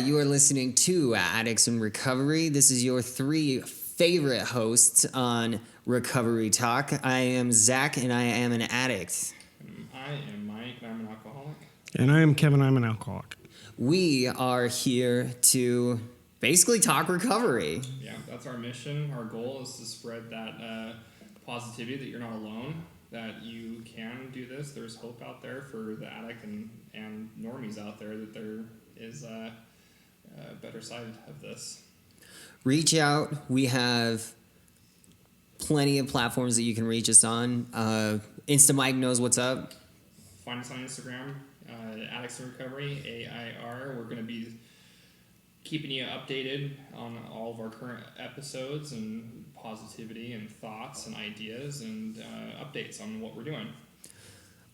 you are listening to Addicts in Recovery. This is your 3 favorite hosts on Recovery Talk. I am Zach, and I am an addict. I am Mike, and I'm an alcoholic. And I am Kevin, I'm an alcoholic. We are here to basically talk recovery. Yeah, that's our mission. Our goal is to spread that positivity that you're not alone, that you can do this. There's hope out there for the addict and normies out there, that there is a better side of this. Reach out. We have plenty of platforms that you can reach us on. Insta Mike knows what's up. Find us on Instagram, Addicts in Recovery, AIR. We're going to be keeping you updated on all of our current episodes and positivity and thoughts and ideas and updates on what we're doing.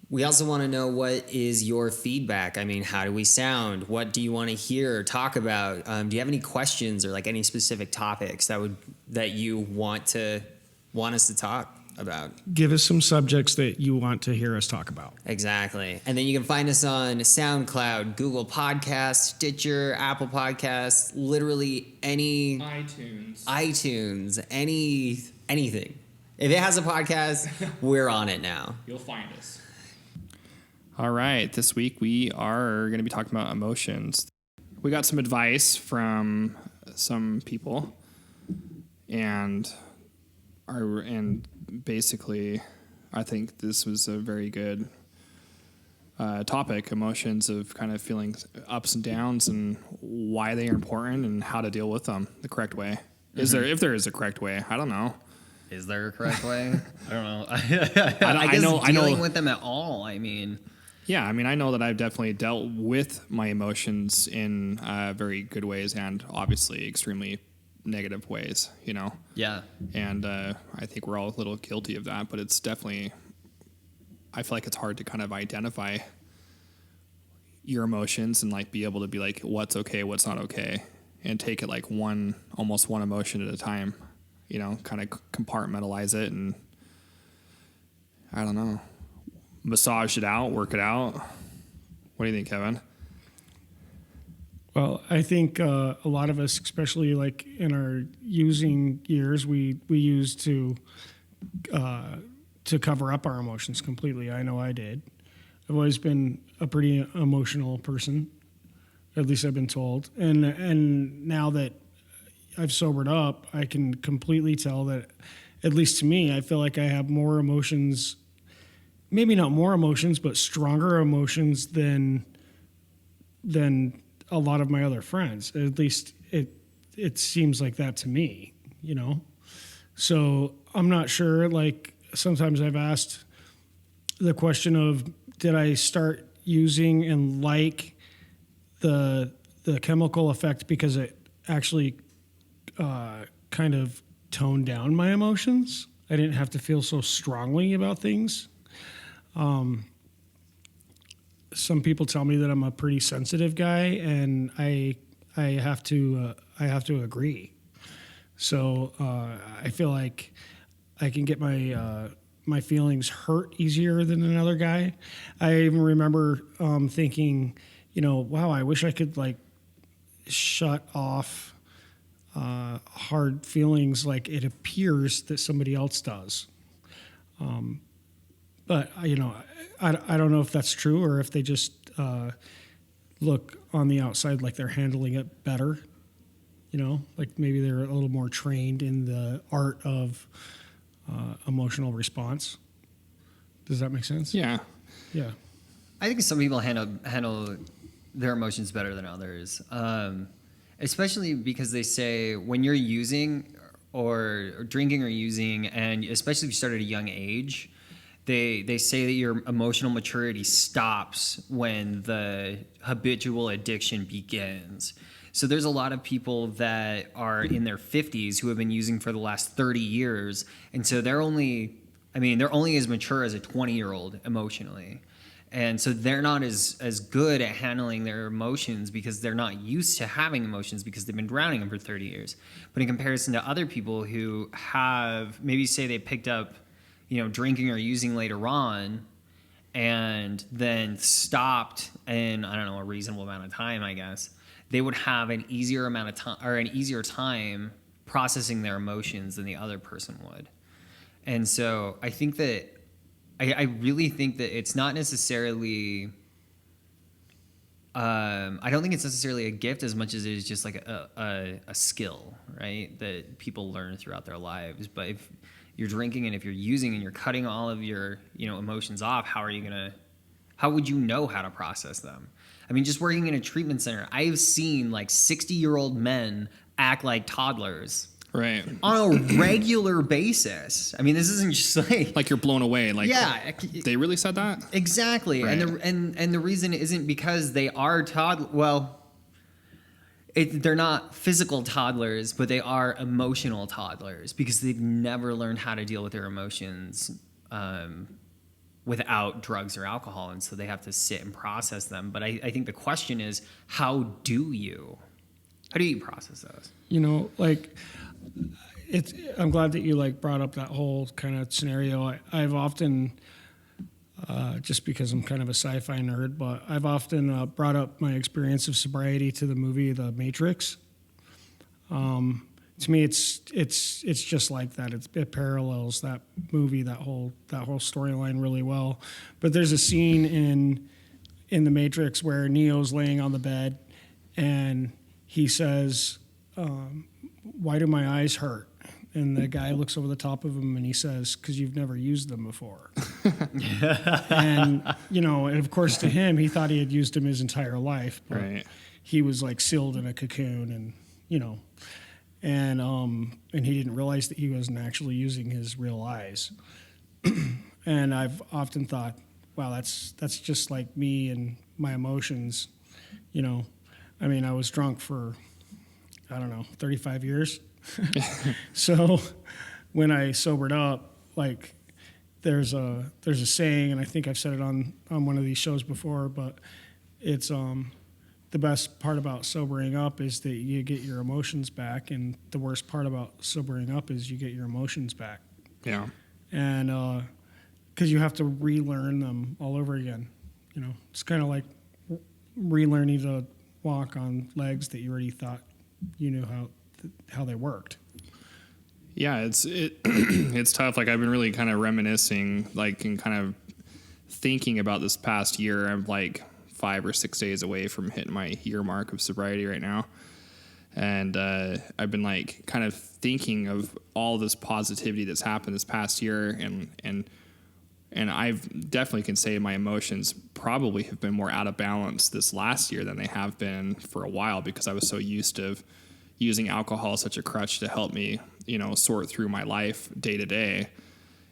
We also want to know, what is your feedback? I mean, how do we sound? What do you want to hear or talk about? Do you have any questions or like any specific topics that you want us to talk about? Give us some subjects that you want to hear us talk about. Exactly. And then you can find us on SoundCloud, Google Podcasts, Stitcher, Apple Podcasts, literally any iTunes, anything. If it has a podcast, we're on it now. You'll find us. All right, this week we are going to be talking about emotions. We got some advice from some people, and basically, I think this was a very good topic, emotions, of kind of feeling ups and downs and why they are important and how to deal with them the correct way. Mm-hmm. If there is a correct way, I don't know. Is there a correct way? I don't know. I guess dealing with them at all, I mean... Yeah, I mean, I know that I've definitely dealt with my emotions in very good ways and obviously extremely negative ways, you know? Yeah. And I think we're all a little guilty of that, but it's definitely, I feel like it's hard to kind of identify your emotions and like be able to be like, what's okay, what's not okay, and take it like almost one emotion at a time, you know, kind of compartmentalize it and I don't know. Massage it out, work it out. What do you think, Kevin? Well, I think a lot of us, especially like in our using years, we use to cover up our emotions completely. I know I did. I've always been a pretty emotional person, at least I've been told. And now that I've sobered up, I can completely tell that, at least to me, I feel like I have more emotions. Maybe not more emotions, but stronger emotions than a lot of my other friends. At least it seems like that to me, you know? So I'm not sure. Like, sometimes I've asked the question of, did I start using and like the chemical effect because it actually kind of toned down my emotions? I didn't have to feel so strongly about things. Some people tell me that I'm a pretty sensitive guy, and I have to agree. So I feel like I can get my feelings hurt easier than another guy. I even remember thinking, you know, wow, I wish I could like shut off hard feelings like it appears that somebody else does. But, you know, I don't know if that's true or if they just look on the outside like they're handling it better. You know, like maybe they're a little more trained in the art of emotional response. Does that make sense? Yeah. Yeah. I think some people handle their emotions better than others, especially because they say when you're using or drinking or using, and especially if you start at a young age, They say that your emotional maturity stops when the habitual addiction begins. So there's a lot of people that are in their 50s who have been using for the last 30 years. And so they're only as mature as a 20-year-old emotionally. And so they're not as good at handling their emotions because they're not used to having emotions because they've been drowning them for 30 years. But in comparison to other people who have, maybe say they picked up, you know, drinking or using later on and then stopped in, I don't know, a reasonable amount of time, I guess, they would have an easier amount of time or an easier time processing their emotions than the other person would. And so I think that I really think that it's not necessarily I don't think it's necessarily a gift as much as it is just like a skill, right? That people learn throughout their lives. But if you're drinking and if you're using and you're cutting all of your, emotions off, how would you know how to process them? I mean, just working in a treatment center, I've seen like 60-year-old men act like toddlers Right. on a regular basis. I mean, this isn't just Like you're blown away. Like, yeah, they really said that? exactly. Right. And the reason isn't because they are they're not physical toddlers, but they are emotional toddlers because they've never learned how to deal with their emotions without drugs or alcohol, and so they have to sit and process them. But I think the question is, how do you process those? I'm glad that you brought up that whole kind of scenario. I've often, just because I'm kind of a sci-fi nerd, but I've often brought up my experience of sobriety to the movie The Matrix. To me, it's just like that. It parallels that movie, that whole storyline really well. But there's a scene in The Matrix where Neo's laying on the bed, and he says, "Why do my eyes hurt?" And the guy looks over the top of him and he says, "'Cause you've never used them before." And of course to him, he thought he had used them his entire life. But Right. he was sealed in a cocoon and he didn't realize that he wasn't actually using his real eyes. And I've often thought, wow, that's just like me and my emotions. I mean, I was drunk for, 35 years. So when I sobered up, there's a saying, and I think I've said it on one of these shows before, but it's the best part about sobering up is that you get your emotions back, and the worst part about sobering up is you get your emotions back. Yeah. And because you have to relearn them all over again. It's kind of like relearning to walk on legs that you already thought you knew how they worked. Yeah, it's tough. Like I've been really kind of reminiscing, and kind of thinking about this past year. I'm 5 or 6 days away from hitting my year mark of sobriety right now, and I've been kind of thinking of all this positivity that's happened this past year, and I've definitely can say my emotions probably have been more out of balance this last year than they have been for a while because I was so used to using alcohol as such a crutch to help me, sort through my life day to day.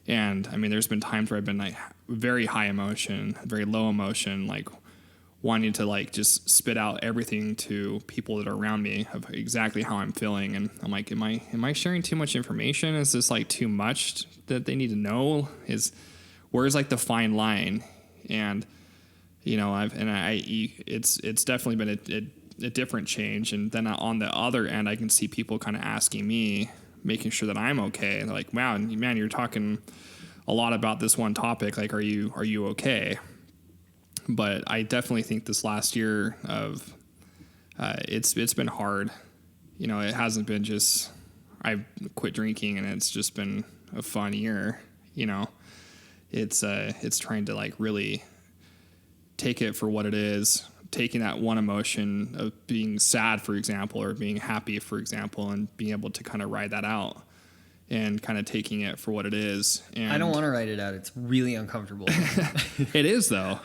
And I mean, there's been times where I've been very high emotion, very low emotion, wanting to just spit out everything to people that are around me of exactly how I'm feeling. And I'm like, am I sharing too much information? Is this too much that they need to know? Where's the fine line? And it's definitely been a different change. And then on the other end, I can see people kind of asking me, making sure that I'm okay. And they're like, wow, man, you're talking a lot about this one topic. Are you okay? But I definitely think this last year of, it's been hard. It hasn't been just, I've quit drinking and it's just been a fun year, It's trying to really take it for what it is, taking that one emotion of being sad, for example, or being happy, for example, and being able to kind of ride that out and kind of taking it for what it is. And I don't want to write it out. It's really uncomfortable. It is though,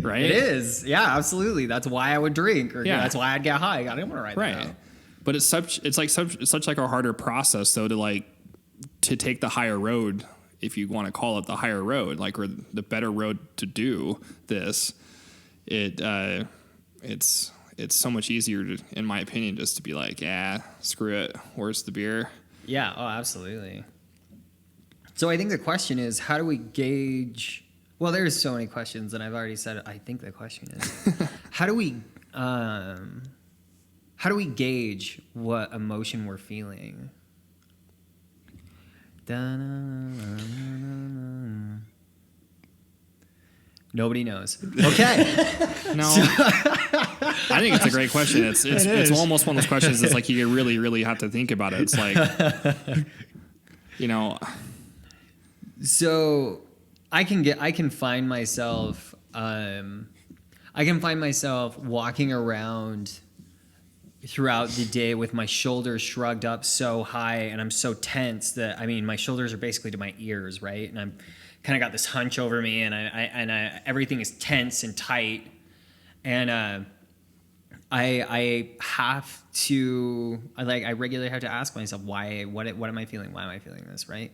right? It is. Yeah, absolutely. That's why I would drink, or that's why I'd get high. I didn't want to write that out. But it's such a harder process though to take the higher road, if you want to call it the higher road, or the better road to do this. It's so much easier in my opinion, just to be screw it. Where's the beer? Yeah. Oh, absolutely. So I think the question is, how do we gauge? Well, there's so many questions, and I've already said it. I think the question is, how do we gauge what emotion we're feeling? Nobody knows. Okay. No, I think it's a great question. It's is. almost one of those questions that's like you really, really have to think about it. It's like, you know, So I can find myself walking around throughout the day with my shoulders shrugged up so high, and I'm so tense that, I mean, my shoulders are basically to my ears, right? And I'm kind of got this hunch over me, and I everything is tense and tight, and I regularly have to ask myself, what am I feeling? Why am I feeling this, right?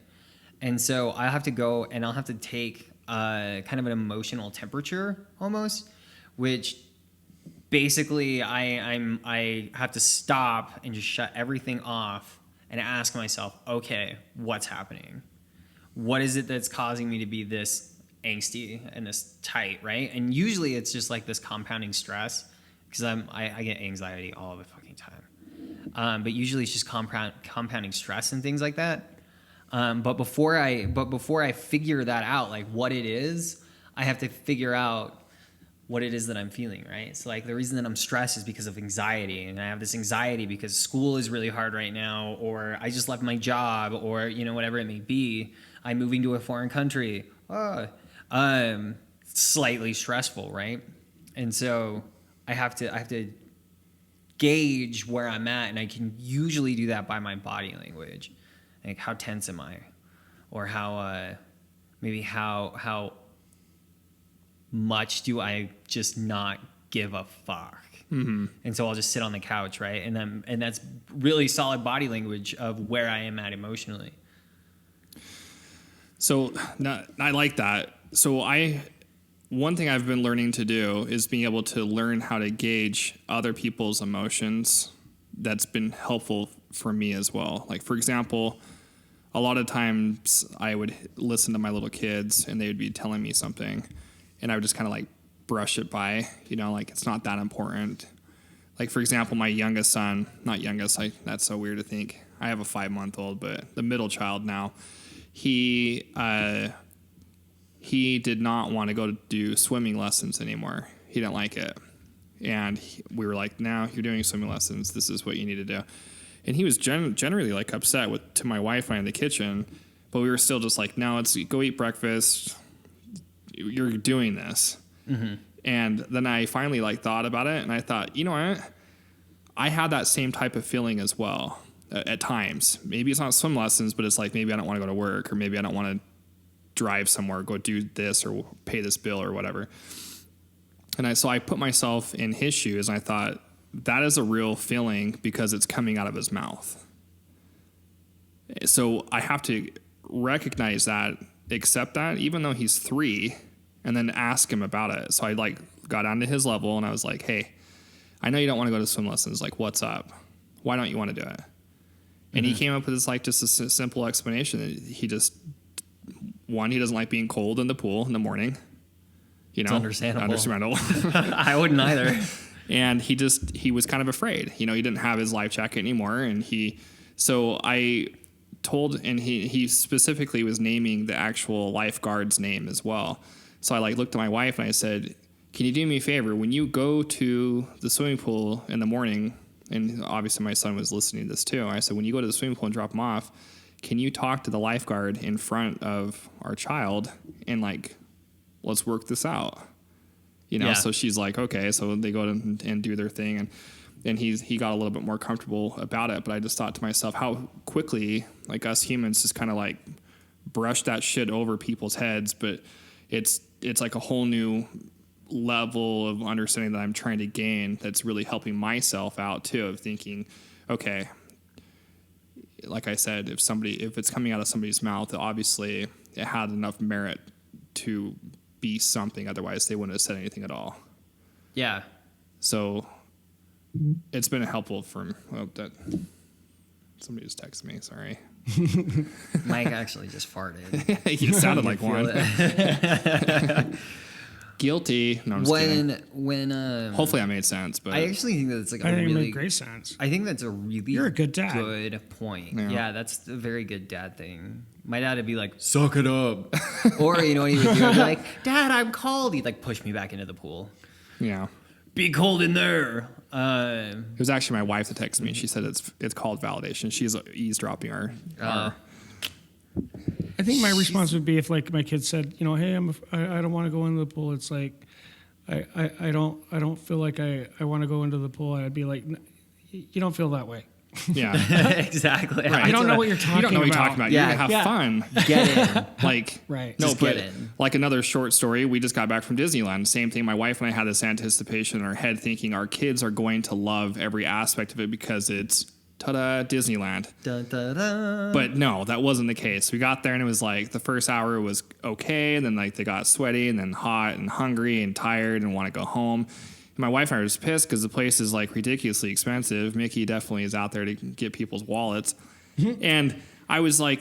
And so I have to go and I'll have to take kind of an emotional temperature almost, which basically I have to stop and just shut everything off and ask myself, okay, what's happening? What is it that's causing me to be this angsty and this tight, right? And usually it's just like this compounding stress, because I get anxiety all the fucking time. But usually it's just compounding stress and things like that. But before I figure that out, like what it is, I have to figure out what it is that I'm feeling, right? So like the reason that I'm stressed is because of anxiety, and I have this anxiety because school is really hard right now, or I just left my job, or whatever it may be. I'm moving to a foreign country. Slightly stressful, right? And so I have to gauge where I'm at, and I can usually do that by my body language. Like, how tense am I? Or how much do I just not give a fuck? Mm-hmm. And so I'll just sit on the couch, right? And that's really solid body language of where I am at emotionally. so I like that. So one thing I've been learning to do is being able to learn how to gauge other people's emotions. That's been helpful for me as well. Like, for example, a lot of times I would listen to my little kids and they would be telling me something, and I would just kind of like brush it by, like it's not that important. Like, for example, my youngest son, not youngest, that's so weird to think. I have a 5-month-old, but the middle child now, he did not want to go to do swimming lessons anymore. He didn't like it. And we were like, no, you're doing swimming lessons. This is what you need to do. And he was generally like upset to my wife and I in the kitchen, but we were still just like, no, let's go eat breakfast. You're doing this. Mm-hmm. And then I finally like thought about it, and I thought, you know what? I had that same type of feeling as well at times. Maybe it's not swim lessons, but it's like, maybe I don't want to go to work, or maybe I don't want to drive somewhere, go do this or pay this bill or whatever. And so I put myself in his shoes, and I thought, that is a real feeling because it's coming out of his mouth. So I have to recognize that, accept that, even though he's 3, and then ask him about it. So I got onto his level, and I was like, hey, I know you don't want to go to swim lessons. Like, what's up? Why don't you want to do it? And he came up with this just a simple explanation. He just, one, he doesn't like being cold in the pool in the morning. It's understandable. I wouldn't either. And he was kind of afraid. He didn't have his life jacket anymore. And so I told, and he specifically was naming the actual lifeguard's name as well. So I looked at my wife and I said, can you do me a favor? When you go to the swimming pool in the morning, and obviously my son was listening to this too. I said, when you go to the swimming pool and drop him off, can you talk to the lifeguard in front of our child and let's work this out? Yeah. So she's like, okay. So they go and do their thing. And he got a little bit more comfortable about it. But I just thought to myself, how quickly, us humans just kind of brush that shit over people's heads. But it's like a whole new level of understanding that I'm trying to gain that's really helping myself out too, of thinking, okay, like I said, if it's coming out of somebody's mouth, obviously it had enough merit to be something. Otherwise they wouldn't have said anything at all. Yeah. So it's been helpful that somebody just texted me. Sorry. Mike actually just farted. It sounded like one. Guilty. No, I'm just kidding. Hopefully I made sense, but I actually think that it's I think it made great sense. I think that's a really You're a good dad. Good point. Yeah. Yeah, that's a very good dad thing. my dad would be like, "Suck it up," or you know what he would do? He'd be like, "Dad, I'm cold." He'd like push me back into the pool. Yeah. Be cold in there. It was actually my wife that texted me. She said it's called validation. She's eavesdropping our I think my response would be if like my kid said, you know, hey, I don't want to go into the pool. It's like, I don't feel like I want to go into the pool. I'd be like, you don't feel that way. yeah. Exactly. Right. You don't know what you're talking You don't know what you're talking about. You're Yeah. gonna have Yeah. fun. Get in. Like Right. No, Just but get in. like another short story, we just got back from Disneyland. Same thing. My wife and I had this anticipation in our head, thinking our kids are going to love every aspect of it because it's ta-da Disneyland. Dun, dun, dun. But no, that wasn't the case. We got there and it was like the first hour was okay, and then like they got sweaty and then hot and hungry and tired and want to go home. And my wife and I were just pissed because the place is like ridiculously expensive. Mickey definitely is out there to get people's wallets. And I was like,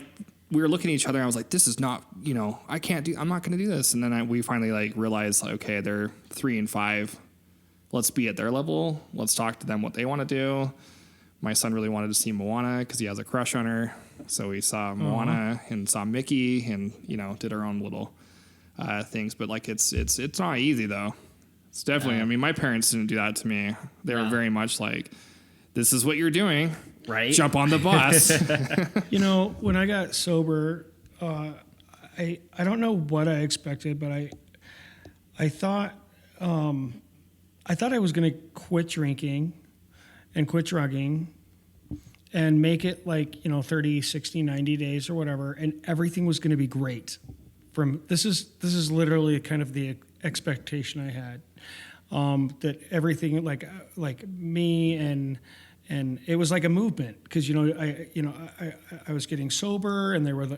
we were looking at each other and I was like, this is not, you know, I'm not going to do this. And then we finally like realized, like, okay, they're 3 and 5. Let's be at their level. Let's talk to them what they want to do. My son really wanted to see Moana because he has a crush on her. So we saw Moana and saw Mickey and, you know, did our own little things. But like, it's not easy though. It's definitely, I mean, my parents didn't do that to me. They were very much like, this is what you're doing. Right. Jump on the bus. You know, when I got sober, I don't know what I expected, but I thought I was going to quit drinking and quit drugging and make it like, you know, 30, 60, 90 days or whatever, and everything was going to be great. This is literally kind of the expectation I had, that everything like me and it was like a movement because I was getting sober and there were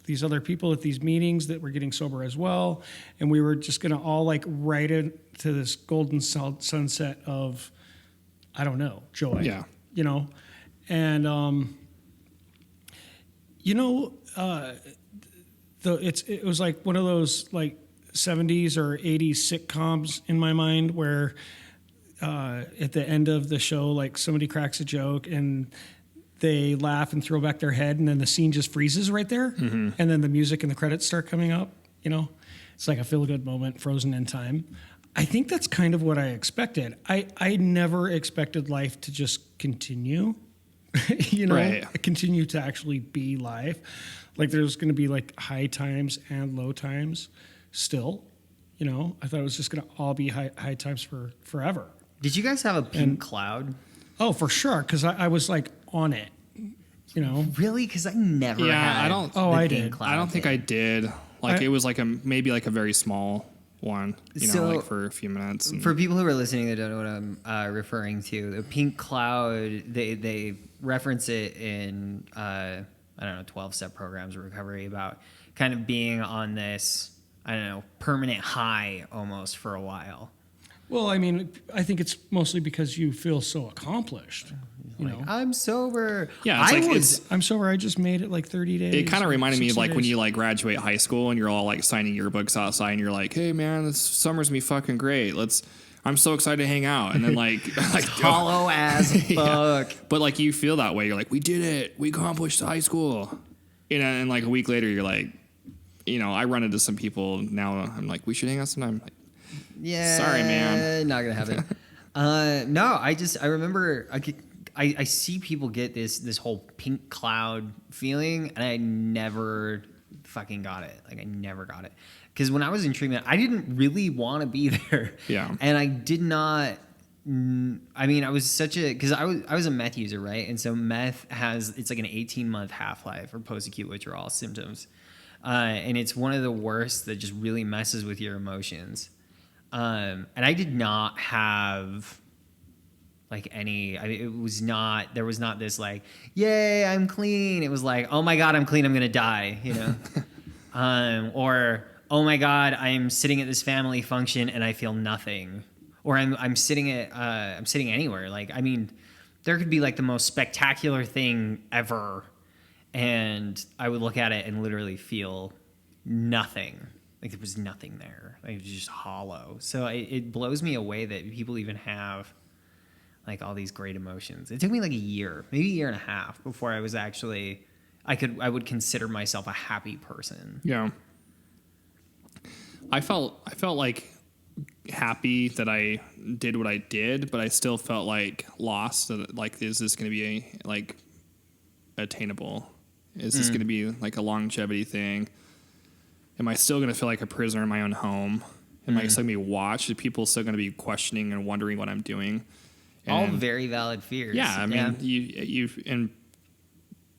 these other people at these meetings that were getting sober as well, and we were just gonna all like ride into this golden sunset of, I don't know, joy. Yeah. You know, and it was like one of those like 70s or 80s sitcoms in my mind where at the end of the show, like somebody cracks a joke and they laugh and throw back their head, and then the scene just freezes right there, and then the music and the credits start coming up. You know, it's like a feel-good moment frozen in time. I think that's kind of what I expected. I never expected life to just continue, you know, Right. continue to actually be life. Like there's going to be like high times and low times still, you know. I thought it was just going to all be high times for forever. Did you guys have a pink cloud? Oh, for sure, because I was like on it, you know. Really? Because I never Yeah, had. I don't- the Oh, I pink did. cloud I don't think thing. I did. Like it was like maybe like a very small one, you know, So, like for a few minutes. And For people who are listening that don't know what I'm referring to, the pink cloud, they reference it in, I don't know, 12-step programs of recovery about kind of being on this, I don't know, permanent high almost for a while. Well, I mean, I think it's mostly because you feel so accomplished. You know, I'm sober. Yeah, it's I like was. I'm sober. I just made it like 30 days. it kind of reminded me of 60 like when days. you like graduate high school and you're all like signing yearbooks outside and you're like, hey man, this summer's gonna be fucking great. I'm so excited to hang out. And then like hollow as fuck. But like you feel that way. You're like, we did it. We accomplished high school. You know, and like a week later, you're like, you know, I run into some people now. I'm like, we should hang out sometime. Like, Yeah. Sorry, man. Not gonna happen. No, I remember I see people get this whole pink cloud feeling, and I never fucking got it. Like I never got it. Because when I was in treatment, I didn't really want to be there. Yeah. And I did not. I mean, I was because I was a meth user, right? And so meth it's like an 18-month half-life for post-acute withdrawal symptoms, and it's one of the worst that just really messes with your emotions. And I did not have like there was not this like, yay, I'm clean. It was like, oh my God, I'm clean. I'm going to die, you know? Or, oh my God, I'm sitting at this family function and I feel nothing. Or I'm sitting anywhere. Like, I mean, there could be like the most spectacular thing ever. And I would look at it and literally feel nothing. Like there was nothing there. Like it was just hollow. So it blows me away that people even have like all these great emotions. It took me like a year, maybe a year and a half before I was actually I would consider myself a happy person. Yeah. I felt like happy that I did what I did, but I still felt like lost. Like, is this going to be like attainable? Is this going to be like a longevity thing? Am I still going to feel like a prisoner in my own home? Am I still going to be watched? Are people still going to be questioning and wondering what I'm doing? All And- very valid fears. Yeah, I mean, you and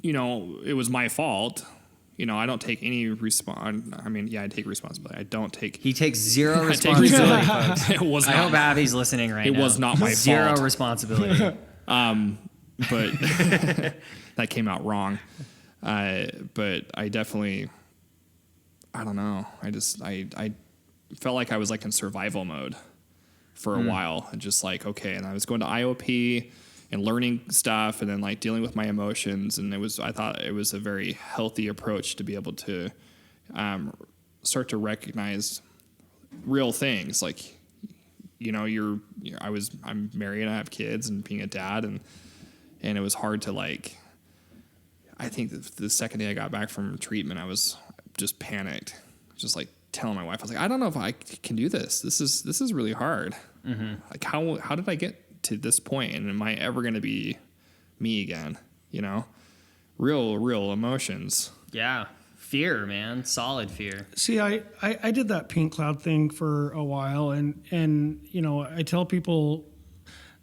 you know, it was my fault. You know, I don't take any I mean, yeah, I take responsibility. I don't take. He takes zero I take responsibility, folks. It was I not. hope Abby's listening right It now. was not my Zero fault. responsibility. But that came out wrong. But I definitely, I don't know. I felt like I was like in survival mode for a while, and just like, okay. And I was going to IOP and learning stuff, and then like dealing with my emotions. And I thought it was a very healthy approach to be able to start to recognize real things. Like, you know, I'm married and I have kids and being a dad, and it was hard to like, I think the second day I got back from treatment, I was just panicked, just like telling my wife, I was like, I don't know if I can do this. This is really hard. Like, how did I get to this point? And am I ever going to be me again? You know, real emotions. Yeah. Fear, man. Solid fear. See, I did that pink cloud thing for a while, and you know, I tell people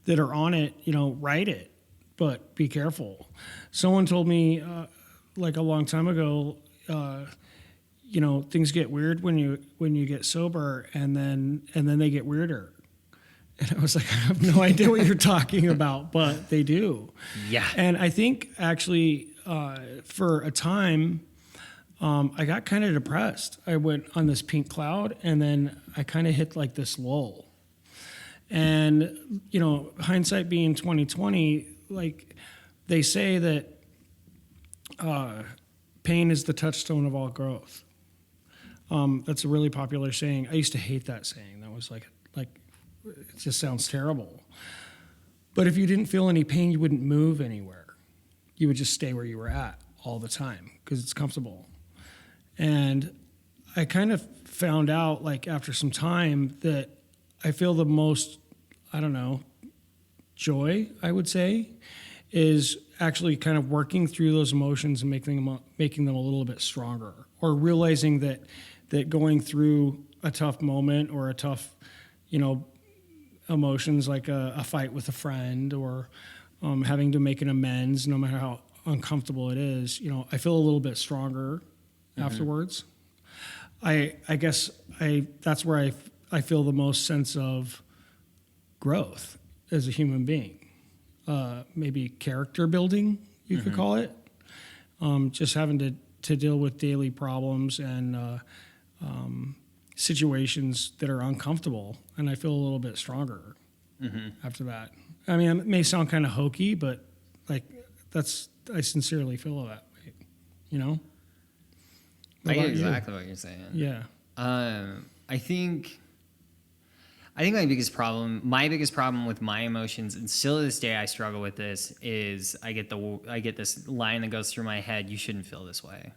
that are on it, you know, write it, but be careful. Someone told me like a long time ago, you know, things get weird when you get sober, and then they get weirder. And I was like, I have no idea what you're talking about, but they do. Yeah. And I think actually for a time, I got kind of depressed. I went on this pink cloud, and then I kind of hit like this lull. And, you know, hindsight being 2020, like they say that pain is the touchstone of all growth. That's a really popular saying. I used to hate that saying. That was like it just sounds terrible. But if you didn't feel any pain, you wouldn't move anywhere. You would just stay where you were at all the time because it's comfortable. And I kind of found out, like, after some time that I feel the most, I don't know, joy, I would say, is actually kind of working through those emotions and making them a little bit stronger, or realizing that going through a tough moment or a tough, you know, emotions like a fight with a friend, or having to make an amends, no matter how uncomfortable it is, you know, I feel a little bit stronger afterwards. I guess that's where I feel the most sense of growth as a human being. Maybe character building, you could call it. Just having to deal with daily problems and situations that are uncomfortable, and I feel a little bit stronger after that. I mean, it may sound kind of hokey, but like I sincerely feel that way, you know? What I get about you? exactly what you're saying. Yeah. I think my biggest problem with my emotions, and still to this day I struggle with this, is I get this line that goes through my head: you shouldn't feel this way.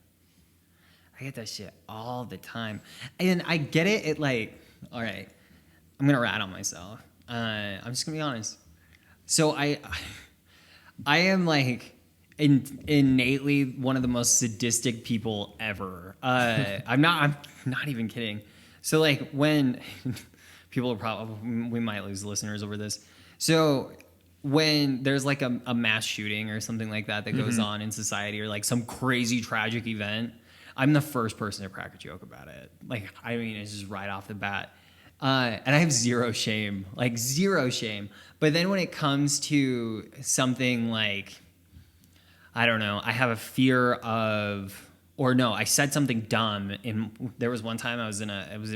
I get that shit all the time, and I get it. It like, all right, I'm gonna rat on myself. I'm just gonna be honest. So I am like innately one of the most sadistic people ever. I'm not even kidding. So like when people are probably, we might lose listeners over this. So when there's like a mass shooting or something like that goes on in society, or like some crazy tragic event, I'm the first person to crack a joke about it. Like, I mean, it's just right off the bat. And I have zero shame. But then when it comes to something like, I don't know, I have a fear of, or no, I said something dumb. There was one time I was in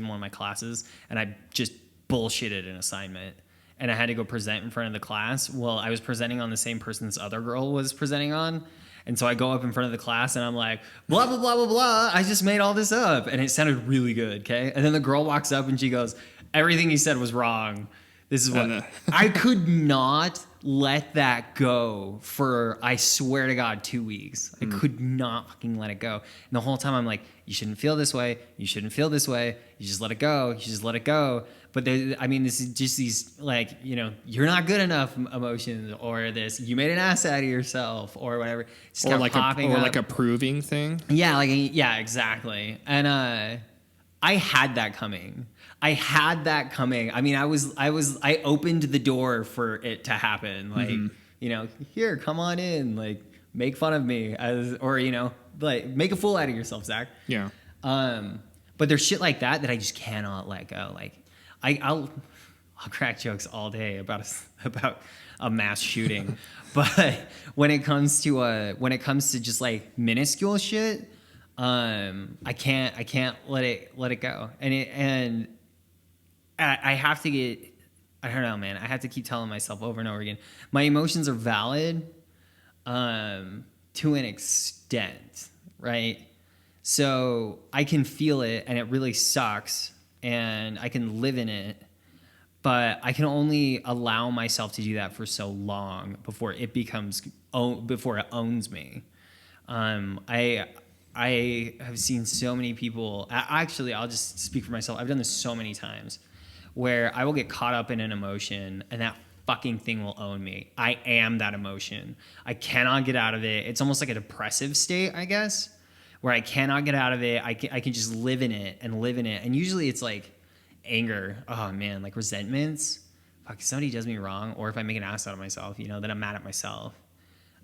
one of my classes, and I just bullshitted an assignment, and I had to go present in front of the class. Well, I was presenting on the same person this other girl was presenting on. And so I go up in front of the class, and I'm like, blah, blah, blah, blah, blah. I just made all this up. And it sounded really good, okay? And then the girl walks up, and she goes, everything you said was wrong. This is what... I could not let that go for, I swear to God, 2 weeks. I could not fucking let it go. And the whole time I'm like, you shouldn't feel this way. You shouldn't feel this way. You just let it go. You just let it go. But I mean, this is just these, like, you know, you're not good enough emotions, or this, you made an ass out of yourself, or whatever. Just Or kept like popping or up. like a proving thing. Yeah, yeah, exactly. And I had that coming. I mean, I opened the door for it to happen. Like, you know, here, come on in, like, make fun of me, or, you know, like, make a fool out of yourself, Zach. Yeah. But there's shit like that I just cannot let go. Like, I'll crack jokes all day about a mass shooting, but when it comes to just like minuscule shit, I can't let it go. And I have to get, I don't know, man. I have to keep telling myself over and over again, my emotions are valid, to an extent, right? So I can feel it, and it really sucks, and I can live in it, but I can only allow myself to do that for so long before it owns me. I have seen so many people. Actually, I'll just speak for myself. I've done this so many times, where I will get caught up in an emotion, and that fucking thing will own me. I am that emotion. I cannot get out of it. It's almost like a depressive state, I guess, where I cannot get out of it. I can just live in it. And usually it's like anger. Oh man, like resentments. Fuck, if somebody does me wrong, or if I make an ass out of myself, you know, then I'm mad at myself.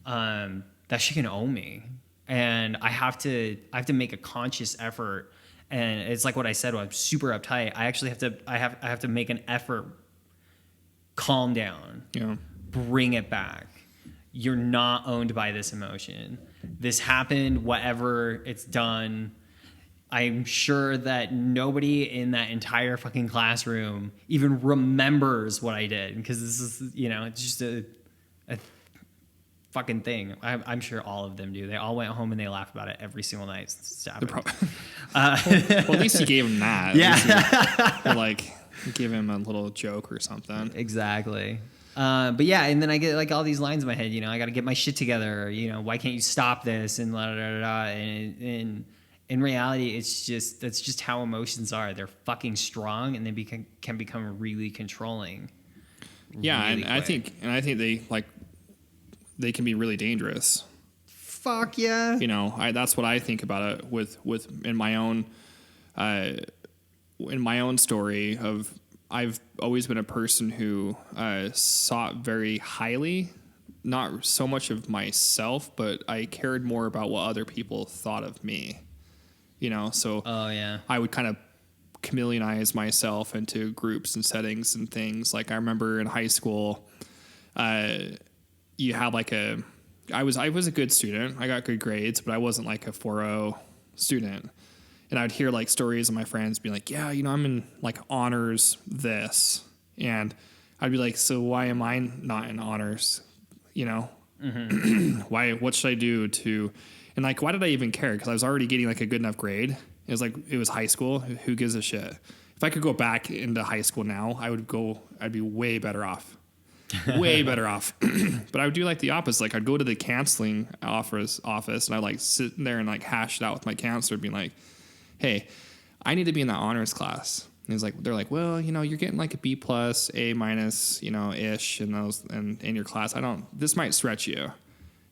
That shit can own me. And I have to make a conscious effort. And it's like what I said, when I'm super uptight, I have to make an effort, calm down, Yeah. bring it back. You're not owned by this emotion. This happened, whatever, it's done. I'm sure that nobody in that entire fucking classroom even remembers what I did, because this is, you know, it's just a fucking thing. I'm sure all of them do. They all went home and they laugh about it every single night since it's happened. Well, at least you gave him that. Yeah. Or like give him a little joke or something. Exactly. But yeah, and then I get like all these lines in my head, you know, I got to get my shit together, you know, why can't you stop this, and la da da da. And in reality, that's just how emotions are. They're fucking strong, and they can become really controlling. Yeah, really and I quick. think they can be really dangerous. Fuck yeah. You know, that's what I think about it with in my own story of, I've always been a person who sought very highly, not so much of myself, but I cared more about what other people thought of me. You know, so Oh yeah. I would kind of chameleonize myself into groups and settings and things. Like I remember in high school, you have like I was a good student. I got good grades, but I wasn't like a 4.0 student. And I'd hear like stories of my friends being like, yeah, you know, I'm in like honors this. And I'd be like, so why am I not in honors? You know, what should I do to, and like, why did I even care? Because I was already getting like a good enough grade. It was high school. Who gives a shit? If I could go back into high school now, I'd be way better off. Way better off. But I would do like the opposite. Like I'd go to the counseling office and I'd like sit there and like hash it out with my counselor, being like, hey, I need to be in that honors class. And they're like, well, you know, you're getting like a B+, A-, you know, ish in those, and in your class. This might stretch you. And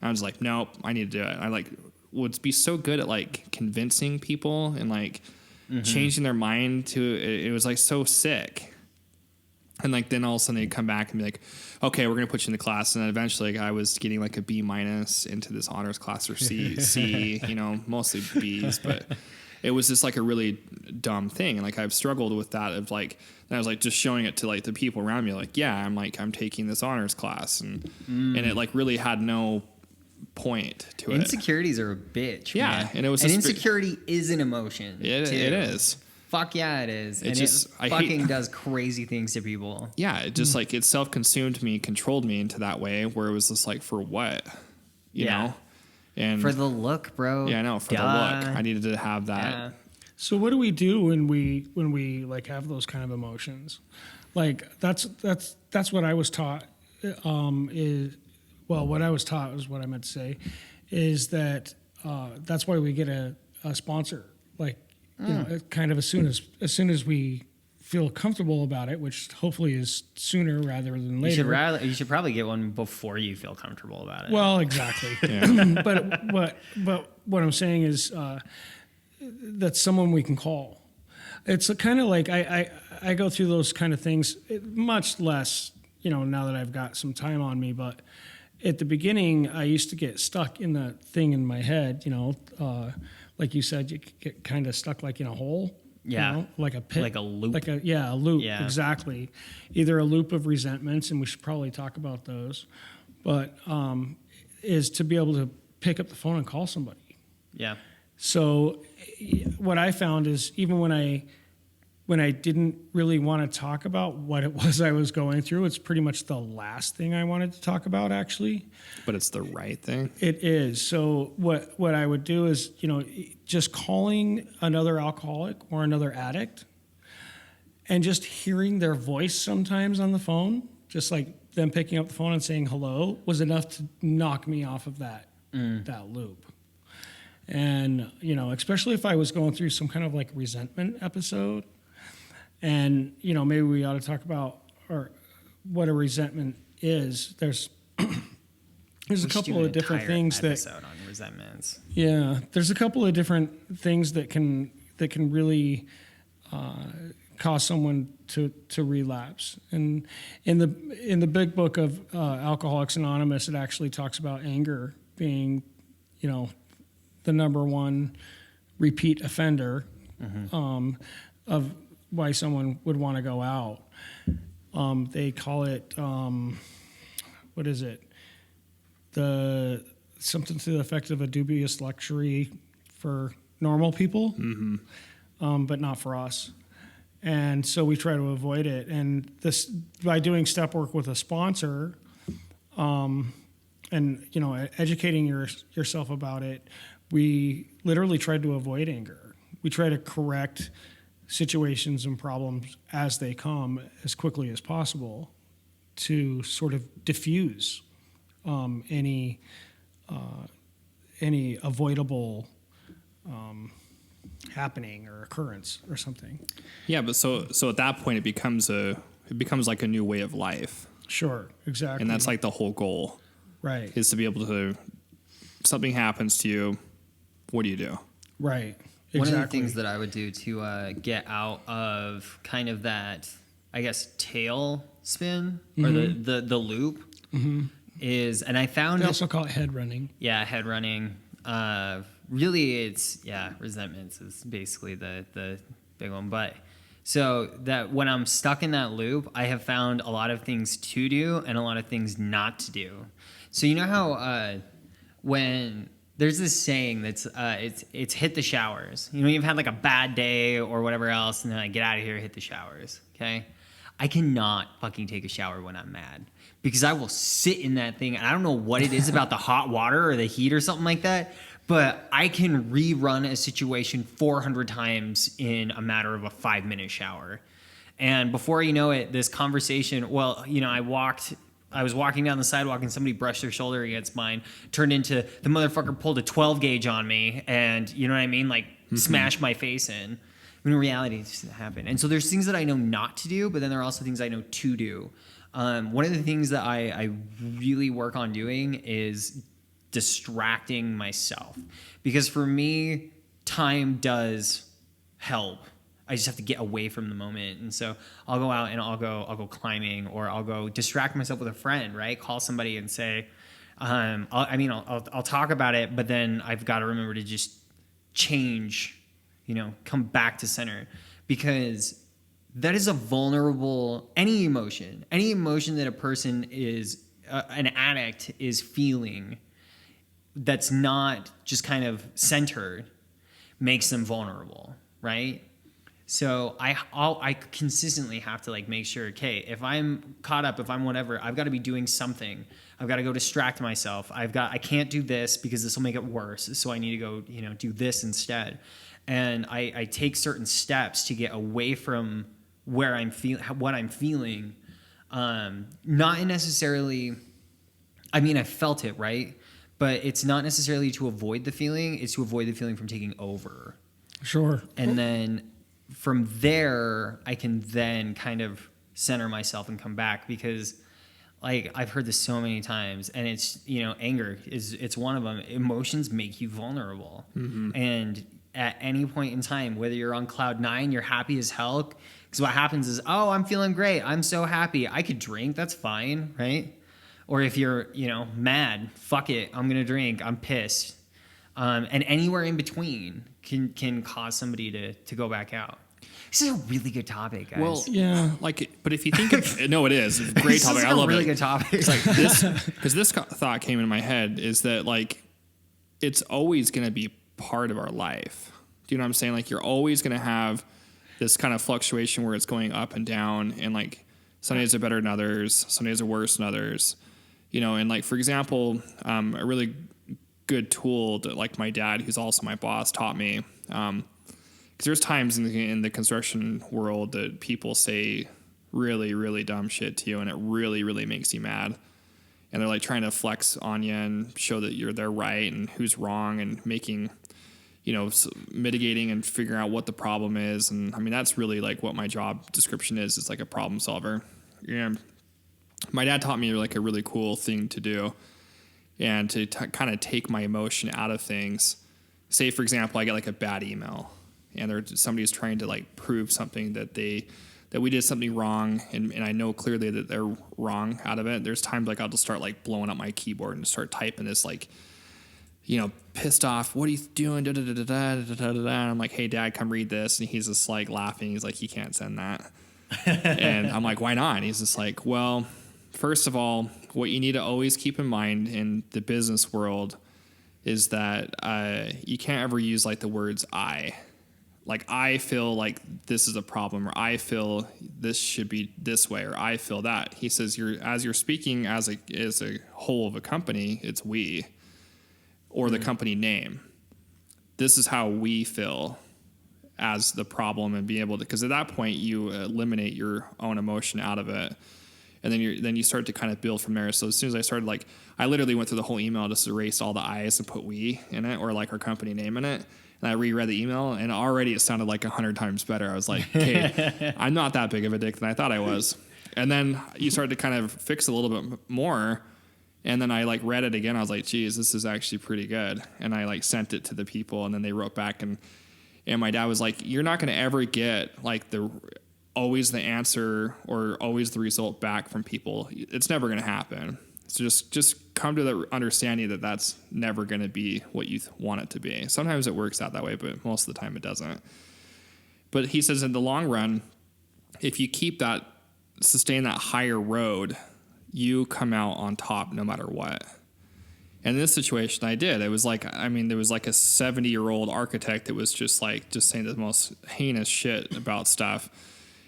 I was like, nope, I need to do it. I like would be so good at like convincing people and like changing their mind to it. It was like so sick. And like then all of a sudden they'd come back and be like, okay, we're gonna put you in the class. And then eventually like, I was getting like a B- into this honors class, or C, you know, mostly B's, but it was just like a really dumb thing. And like I've struggled with that of like, and I was like just showing it to like the people around me, like, yeah, I'm taking this honors class, and it like really had no point to it. Insecurities are a bitch. Yeah, man. and it was and just insecurity is an emotion. It too. is. Fuck yeah, it is. It And just- I it hate- fucking does crazy things to people. Yeah, it just like it self-consumed me, controlled me into that way where it was just like, for what, you Yeah. know? And For the look, bro. yeah, I know, for the Duh. look, I needed to have that. Yeah. So what do we do when we like have those kind of emotions? Like that's what I was taught is, well, what I was taught was what I meant to say, is that that's why we get a sponsor. Like, you know, kind of as soon as we feel comfortable about it, which hopefully is sooner rather than later. You should probably get one before you feel comfortable about it. Well, exactly. but what I'm saying is that's someone we can call. It's kind of like I go through those kind of things much less, you know, now that I've got some time on me. But at the beginning, I used to get stuck in that thing in my head, you know, like you said, you get kind of stuck like in a hole. Yeah. You know, like a pit. Like a loop. A loop. Yeah. Exactly. Either a loop of resentments, and we should probably talk about those, but is to be able to pick up the phone and call somebody. Yeah. So what I found is even when I didn't really want to talk about what it was I was going through, it's pretty much the last thing I wanted to talk about, actually. But it's the right thing. It is. So what I would do is, you know, just calling another alcoholic or another addict and just hearing their voice sometimes on the phone, just like them picking up the phone and saying hello, was enough to knock me off of that loop. And, you know, especially if I was going through some kind of like resentment episode, and, you know, maybe we ought to talk about or what a resentment is. There's a couple of different things that on resentments. Yeah, there's a couple of different things that can really cause someone to relapse. And in the big book of Alcoholics Anonymous, it actually talks about anger being, you know, the number one repeat offender of why someone would want to go out. They call it what is it? Something to the effect of a dubious luxury for normal people, but not for us. And so we try to avoid it. And this, by doing step work with a sponsor, and, you know, educating yourself about it, we literally tried to avoid anger. We try to correct situations and problems as they come as quickly as possible to sort of diffuse any avoidable happening or occurrence or something. Yeah, but so at that point it becomes like a new way of life. Sure, exactly. And that's like the whole goal. Right. Is to be able to, something happens to you, what do you do? Right. Exactly. One of the things that I would do to get out of kind of that, I guess, tail spin or the loop is, and I found They also call it head running. Yeah, head running. Really, it's resentments is basically the big one. But so that when I'm stuck in that loop, I have found a lot of things to do and a lot of things not to do. So you know how when there's this saying that's it's hit the showers. You know, you've had like a bad day or whatever else, and then I get out of here, hit the showers. Okay, I cannot fucking take a shower when I'm mad because I will sit in that thing. And I don't know what it is about the hot water or the heat or something like that, but I can rerun a situation 400 times in a matter of a 5-minute shower. And before you know it, this conversation, well, you know, I was walking down the sidewalk and somebody brushed their shoulder against mine, turned into the motherfucker pulled a 12 gauge on me and, you know what I mean? Like smashed my face in. When in reality, it just happened. And so there's things that I know not to do, but then there are also things I know to do. One of the things that I really work on doing is distracting myself. Because for me, time does help. I just have to get away from the moment. And so I'll go out and I'll go climbing, or I'll go distract myself with a friend, right? Call somebody and say, I'll talk about it, but then I've got to remember to just change, you know, come back to center, because that is a vulnerable, any emotion that a person is, an addict is feeling that's not just kind of centered makes them vulnerable, right? So I consistently have to like make sure, okay, if I'm caught up, if I'm whatever, I've got to be doing something. I've got to go distract myself. I can't do this because this will make it worse. So I need to go, you know, do this instead. And I take certain steps to get away from where I'm what I'm feeling, Not necessarily, I mean, I felt it, right? But it's not necessarily to avoid the feeling, it's to avoid the feeling from taking over. Sure. And then from there, I can then kind of center myself and come back, because like I've heard this so many times, and it's, you know, anger it's one of them. Emotions make you vulnerable. And at any point in time, whether you're on cloud 9, you're happy as hell, because what happens is, oh, I'm feeling great, I'm so happy, I could drink, that's fine, right? Or if you're, you know, mad, fuck it, I'm gonna drink, I'm pissed. And anywhere in between can cause somebody to go back out. This is a really good topic, guys. Well, Yeah. like, but if you think of, no, it is. It's a great This topic. is I a love really it. good topic. It's like this, because this thought came in my head, is that like, it's always going to be part of our life. Do you know what I'm saying? Like, you're always going to have this kind of fluctuation where it's going up and down, and like some days are better than others, some days are worse than others, you know. And like, for example, a really good tool that like my dad, who's also my boss, taught me. Because there's times in the construction world that people say really, really dumb shit to you, and it really, really makes you mad. And they're like trying to flex on you and show that they're right and who's wrong, and making, you know, mitigating and figuring out what the problem is. And I mean, that's really like what my job description is. It's like a problem solver. And my dad taught me like a really cool thing to do, and to kind of take my emotion out of things. Say, for example, I get like a bad email, and somebody's trying to like prove something that we did something wrong, and I know clearly that they're wrong out of it. There's times like I'll just start like blowing up my keyboard and start typing this like, you know, pissed off, what are you doing? Da, da, da, da, da, da, da, da. And I'm like, hey, Dad, come read this. And he's just like laughing. He's like, you can't send that. And I'm like, why not? And he's just like, well, first of all, what you need to always keep in mind in the business world is that you can't ever use like the words I. Like, I feel like this is a problem, or I feel this should be this way, or I feel that. He says, as you're speaking as a whole of a company, it's we, or the company name. This is how we feel as the problem, and be able to, because at that point you eliminate your own emotion out of it. And then you start to kind of build from there. So as soon as I started, like, I literally went through the whole email, just erased all the I's and put we in it, or like our company name in it. And I reread the email, and already it sounded like 100 times better. I was like, hey, I'm not that big of a dick than I thought I was. And then you start to kind of fix a little bit more. And then I like read it again. I was like, geez, this is actually pretty good. And I like sent it to the people, and then they wrote back, and my dad was like, you're not going to ever get like always the answer or always the result back from people. It's never going to happen. So just come to the understanding that that's never going to be what you want it to be. Sometimes it works out that way, but most of the time it doesn't. But he says in the long run, if you sustain that higher road, you come out on top no matter what. And in this situation, I did. It was like, I mean, there was like a 70-year-old architect that was just saying the most heinous shit about stuff.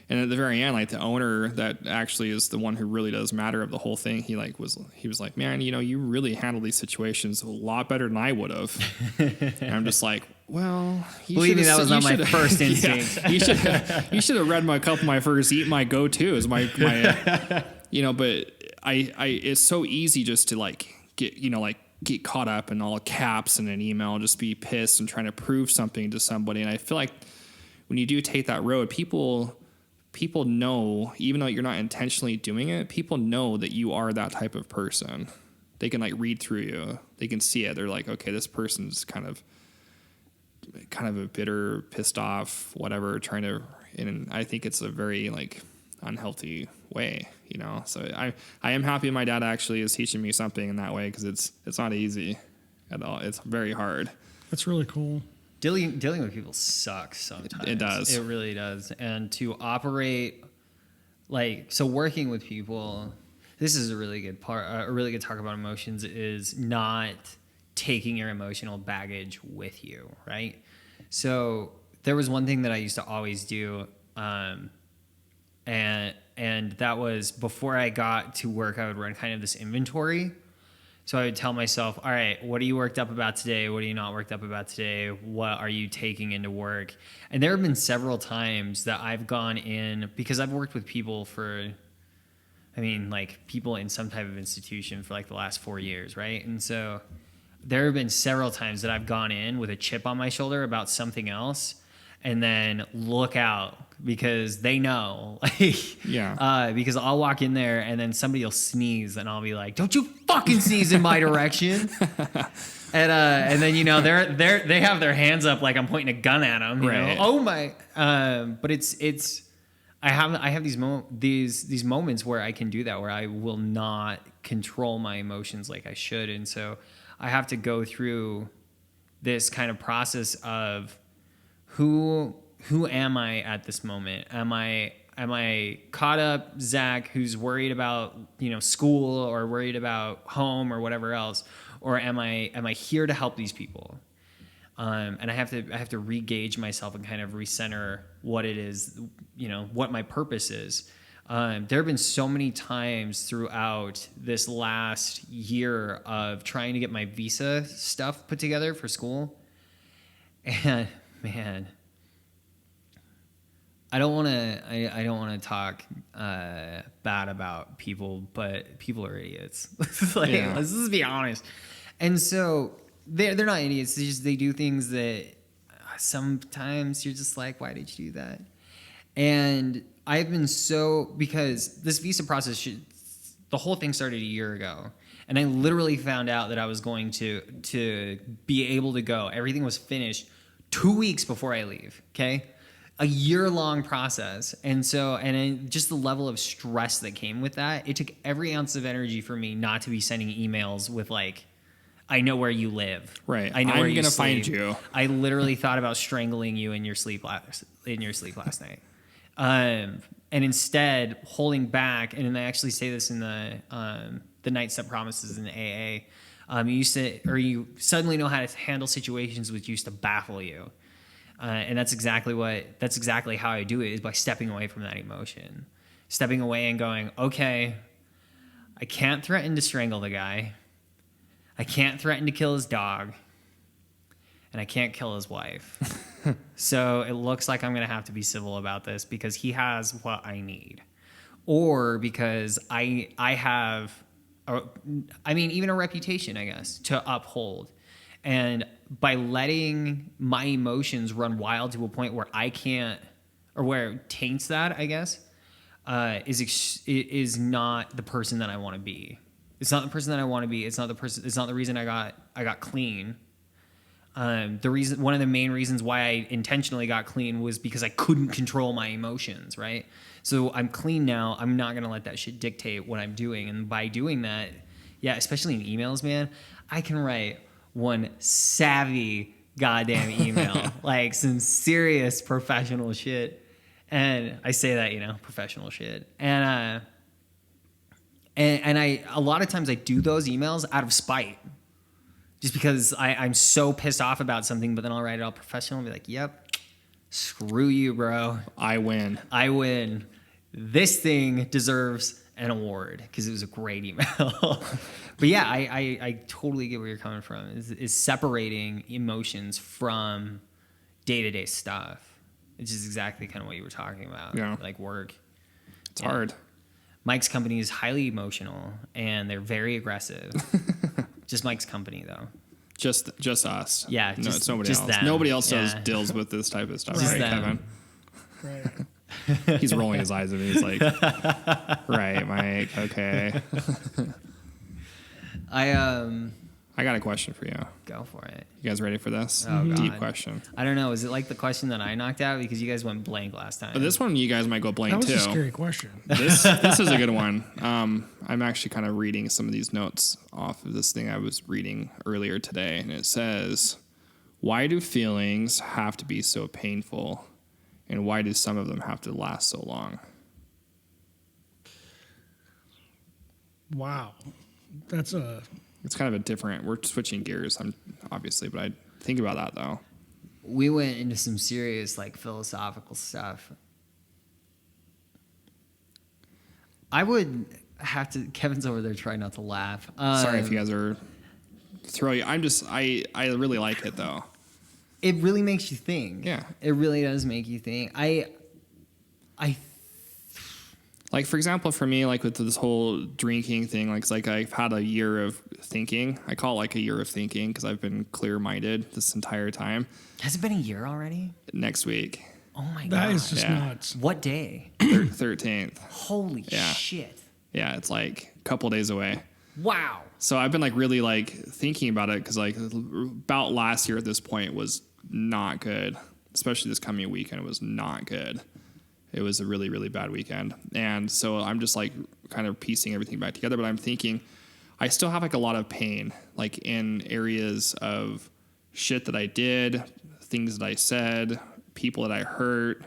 And at the very end, like the owner that actually is the one who really does matter of the whole thing, he was like, man, you know, you really handle these situations a lot better than I would have. And I'm just like, well, believe me, that was not my first instinct. Yeah, you should have read a couple of my first my go-tos, my you know. But I it's so easy just to like get caught up in all caps in an email, just be pissed and trying to prove something to somebody. And I feel like when you do take that road, people know, even though you're not intentionally doing it, people know that you are that type of person. They can like read through you. They can see it. They're like, okay, this person's kind of a bitter, pissed off, whatever, and I think it's a very like unhealthy way, you know? So I am happy my dad actually is teaching me something in that way, because it's not easy at all. It's very hard. That's really cool. Dealing with people sucks sometimes. It does. It really does. And to operate working with people, this is a really good part. A really good talk about emotions is not taking your emotional baggage with you, right? So there was one thing that I used to always do, and that was before I got to work, I would run kind of this inventory. So I would tell myself, all right, what are you worked up about today? What are you not worked up about today? What are you taking into work? And there have been several times that I've gone in, because I've worked with people for, I mean, like people in some type of institution for like the last 4 years, right? And so there have been several times that I've gone in with a chip on my shoulder about something else, and then look out because they know, like, Yeah. because I'll walk in there and then somebody will sneeze and I'll be like, "Don't you fucking sneeze in my direction!" And then they have their hands up like I'm pointing a gun at them. You Right. know? Oh my! But it's I have these moments where I can do that, where I will not control my emotions like I should, and so I have to go through this kind of process of who am I at this moment? Am I caught up Zach, who's worried about school or worried about home or whatever else, or am I here to help these people? And I have to re-gauge myself and kind of recenter what it is, what my purpose is. There have been so many times throughout this last year of trying to get my visa stuff put together for school, and man, I don't want to talk bad about people, but people are idiots. Let's just be honest. And so they're not idiots. They do things that sometimes you're just like, why did you do that? And I've been because this visa process the whole thing started a year ago, and I literally found out that I was going to be able to go. Everything was finished 2 weeks before I leave. Okay. A year-long process. And just the level of stress that came with that, it took every ounce of energy for me not to be sending emails with like, I know where you live. Right. I know where I'm you gonna sleep. find you. I literally thought about strangling you in your sleep last night. And instead holding back, and I actually say this in the Night Step Promises in the AA, you suddenly know how to handle situations which used to baffle you. And that's exactly how I do it, is by stepping away from that emotion, stepping away and going, okay, I can't threaten to strangle the guy. I can't threaten to kill his dog, and I can't kill his wife. So it looks like I'm going to have to be civil about this because he has what I need, or because I have, even a reputation, I guess, to uphold. And by letting my emotions run wild to a point where I can't, or where it taints that, I guess, is not the person that I want to be. It's not the person that I want to be. It's not the reason I got clean. One of the main reasons why I intentionally got clean was because I couldn't control my emotions, right? So I'm clean now. I'm not going to let that shit dictate what I'm doing. And by doing that, yeah, especially in emails, man, I can write one savvy goddamn email, like some serious professional shit. And I say that, professional shit. And I a lot of times I do those emails out of spite, just because I'm so pissed off about something. But then I'll write it all professional and be like, "Yep, screw you, bro. I win. This thing deserves an award because it was a great email." But yeah, I totally get where you're coming from. Is separating emotions from day-to-day stuff, which is exactly kind of what you were talking about. Yeah. Like work. It's hard. Mike's company is highly emotional and they're very aggressive. Just Mike's company, though. Just us. Yeah, No, just- it's nobody just else. them. Nobody else Yeah. deals with this type of stuff, Just right, them. Kevin? Right. He's rolling his eyes at me. He's like, right, Mike. Okay. I got a question for you. Go for it. You guys ready for this? Oh, Deep God. question. I don't know. Is it like the question that I knocked out? Because you guys went blank last time. But this one, you guys might go blank That was too. a scary question. This is a good one. I'm actually kind of reading some of these notes off of this thing I was reading earlier today, and it says, "Why do feelings have to be so painful, and why do some of them have to last so long?" Wow. That's a It's kind of a different. We're switching gears, obviously, but I think about that though. we went into some serious like philosophical stuff. I would have to. Kevin's over there trying not to laugh. Sorry if you guys are throwing. I really like it though. It really makes you think. Yeah. It really does make you think. Like, for example, for me, like with this whole drinking thing, like, it's like I've had a year of thinking. I call it like a year of thinking because I've been clear-minded this entire time. Has it been a year already? Next week, Oh my That god! is just Yeah. nuts. What day? 13th. Holy Yeah. shit! Yeah, it's like a couple days away. Wow. So I've been like really like thinking about it because like about last year at this point was not good, especially this coming weekend was not good. It was a really, really bad weekend. And so I'm just like kind of piecing everything back together, but I'm thinking I still have like a lot of pain, like in areas of shit that I did, things that I said, people that I hurt.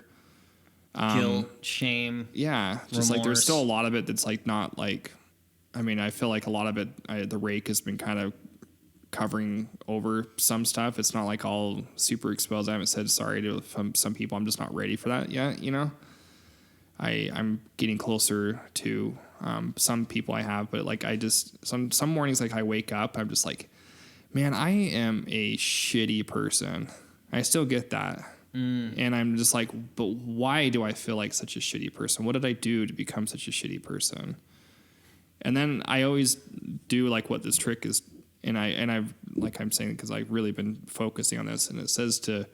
Guilt, shame. Yeah. Just like there's Remorse. still a lot of it that's like not like, I mean, I feel like a lot of it, the rake has been kind of covering over some stuff. It's not like all super exposed. I haven't said sorry to some people. I'm just not ready for that yet, you know? I'm getting closer to some people I have, but like I just, some mornings like I wake up, I'm just like, man, I am a shitty person. I still get that. And I'm just like, but why do I feel like such a shitty person? What did I do to become such a shitty person? And then I always do like what this trick is. And I've, like I'm saying, because I've really been focusing on this, and it says to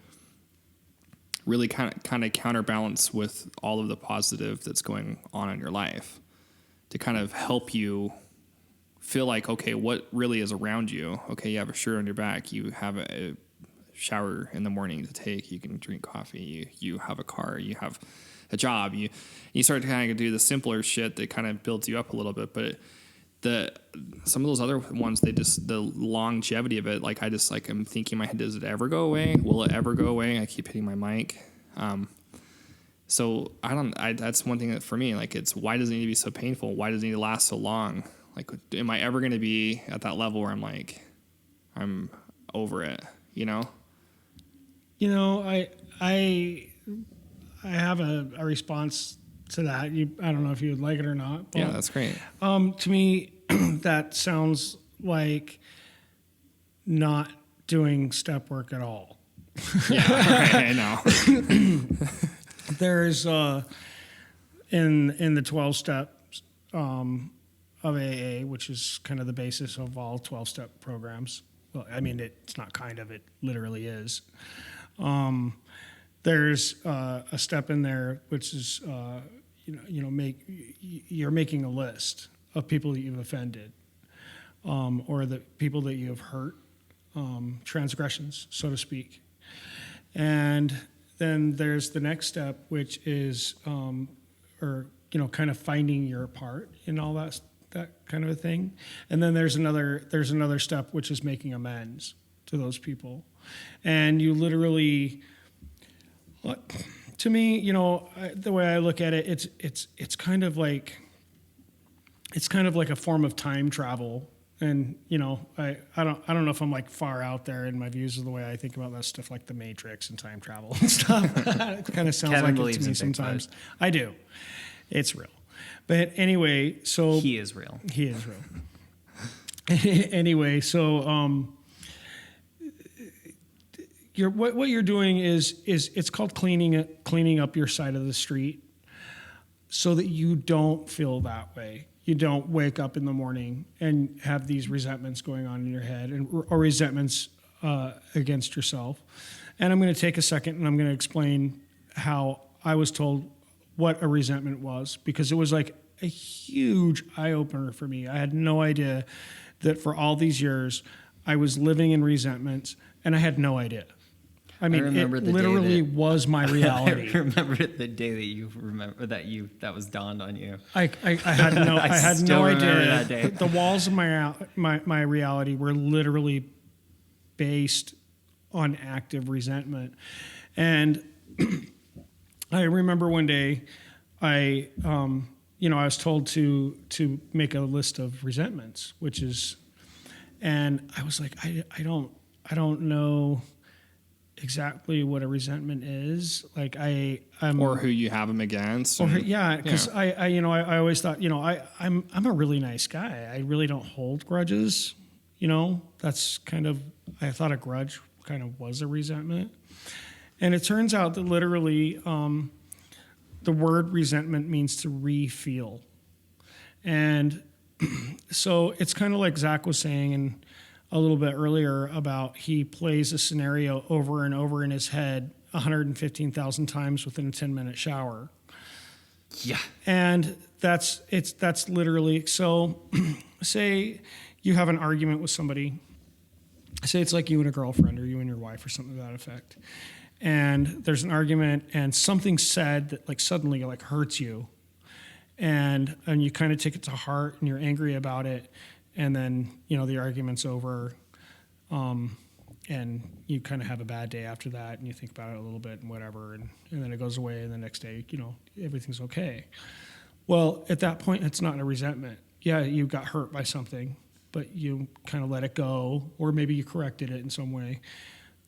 really kind of counterbalance with all of the positive that's going on in your life to kind of help you feel like, okay, what really is around you? Okay, you have a shirt on your back, you have a shower in the morning to take, you can drink coffee, you have a car, you have a job, you start to kind of do the simpler shit that kind of builds you up a little bit, but some of those other ones, the longevity of it, like I just like I'm thinking in my head, does it ever go away? Will it ever go away? I keep hitting my mic. So that's one thing that for me, like it's, why does it need to be so painful? Why does it need to last so long? Like, am I ever going to be at that level where I'm like, I'm over it, you know? You know, I have a response to that. I don't know if you would like it or not. But, Yeah, that's great. to me, that sounds like not doing step work at all. Yeah, right, I know. There's in the 12 steps of AA, which is kind of the basis of all 12-step programs. Well, I mean, it's not kind of, it literally is. There's a step in there which is you're making a list of people that you've offended, or the people that you have hurt, transgressions, so to speak. And then there's the next step, which is, kind of finding your part in all that kind of a thing. And then there's another step, which is making amends to those people. And you literally, to me, the way I look at it, it's kind of like a form of time travel. And I don't know if I'm like far out there in my views of the way I think about that stuff, like the Matrix and time travel and stuff. It kind of sounds Kevin like it believes to me in sometimes. I do. It's real. But anyway, so He is real. he is real. Anyway, so what you're doing is it's called cleaning up your side of the street, so that you don't feel that way. You don't wake up in the morning and have these resentments going on in your head, or resentments against yourself. And I'm going to take a second and I'm going to explain how I was told what a resentment was, because it was like a huge eye opener for me. I had no idea that for all these years I was living in resentments, and I had no idea. I mean, remember it the day literally that- was my reality. I remember the day that you remember that was dawned on you. I had no I I had still no remember idea. that day. The walls of my reality were literally based on active resentment. And I remember one day I was told to make a list of resentments, and I was like, I don't know exactly what a resentment is. Like I'm Or who you have them against. Or, and- yeah, because I always thought, I'm a really nice guy. I really don't hold grudges. That's kind of, I thought a grudge kind of was a resentment. And it turns out that literally the word resentment means to re-feel. And so it's kind of like Zach was saying a little bit earlier about he plays a scenario over and over in his head 115,000 times within a 10-minute shower. Yeah. And that's literally, so say you have an argument with somebody. Say it's like you and a girlfriend or you and your wife or something to that effect. And there's an argument and something said that like suddenly like hurts you. And you kind of take it to heart and you're angry about it. And then, the argument's over. And you kind of have a bad day after that and you think about it a little bit and whatever. And then it goes away and the next day, everything's okay. Well, at that point, it's not a resentment. Yeah, you got hurt by something, but you kind of let it go, or maybe you corrected it in some way.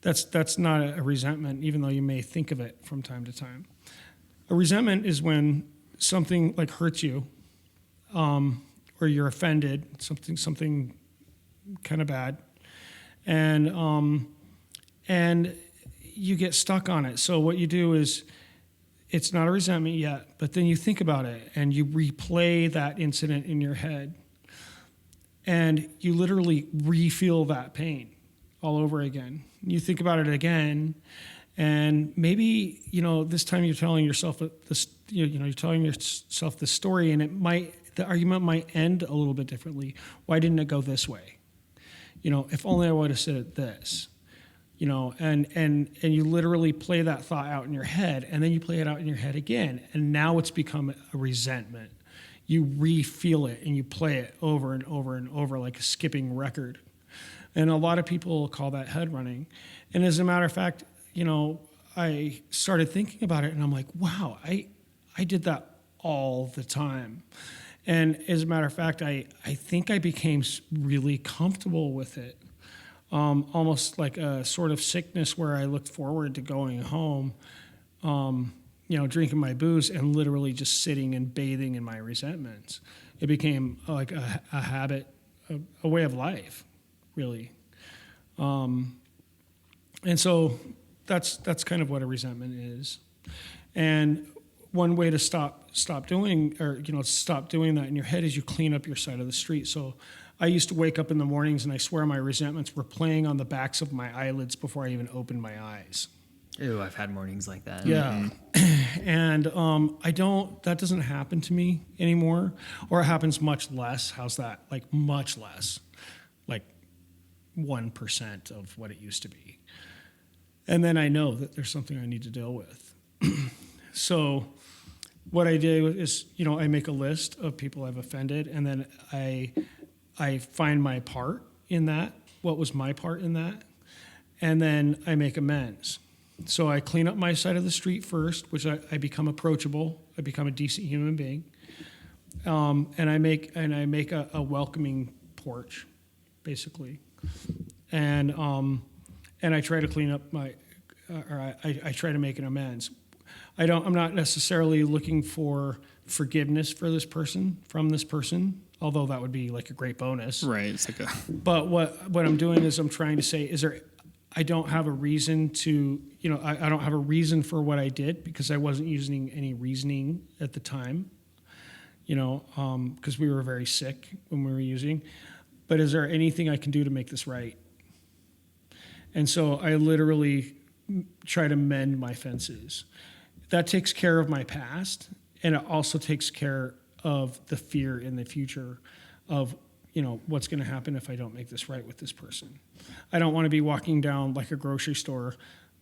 That's not a resentment, even though you may think of it from time to time. A resentment is when something like hurts you, or you're offended, something kind of bad, and you get stuck on it. So what you do is, it's not a resentment yet, but then you think about it and you replay that incident in your head, and you literally re-feel that pain all over again. You think about it again, and maybe this time you're telling yourself this. You're telling yourself this story, and the argument might end a little bit differently. Why didn't it go this way? If only I would have said it this. And you literally play that thought out in your head, and then you play it out in your head again, and now it's become a resentment. You re-feel it, and you play it over and over and over like a skipping record. And a lot of people call that head running. And as a matter of fact, I started thinking about it, and I'm like, wow, I did that all the time. And as a matter of fact, I think I became really comfortable with it. Almost like a sort of sickness where I looked forward to going home, drinking my booze and literally just sitting and bathing in my resentments. It became like a habit, a way of life, really. And so that's kind of what a resentment is. And one way to stop doing that in your head is you clean up your side of the street. So I used to wake up in the mornings and I swear my resentments were playing on the backs of my eyelids before I even opened my eyes. Ew, I've had mornings like that. Yeah. And that doesn't happen to me anymore, or it happens much less. How's that? Like much less, like 1% of what it used to be. And then I know that there's something I need to deal with. So what I do is, I make a list of people I've offended, and then I find my part in that, what was my part in that, and then I make amends. So I clean up my side of the street first, which I become approachable. I become a decent human being, and I make a welcoming porch, basically, and I try to clean up I try to make an amends. I'm not necessarily looking for forgiveness from this person, although that would be like a great bonus. Right. It's like But what I'm doing is I'm trying to say, I don't have a reason to, I don't have a reason for what I did because I wasn't using any reasoning at the time, because we were very sick when we were using. But is there anything I can do to make this right? And so I literally try to mend my fences. That takes care of my past, and it also takes care of the fear in the future of, what's going to happen if I don't make this right with this person. I don't want to be walking down like a grocery store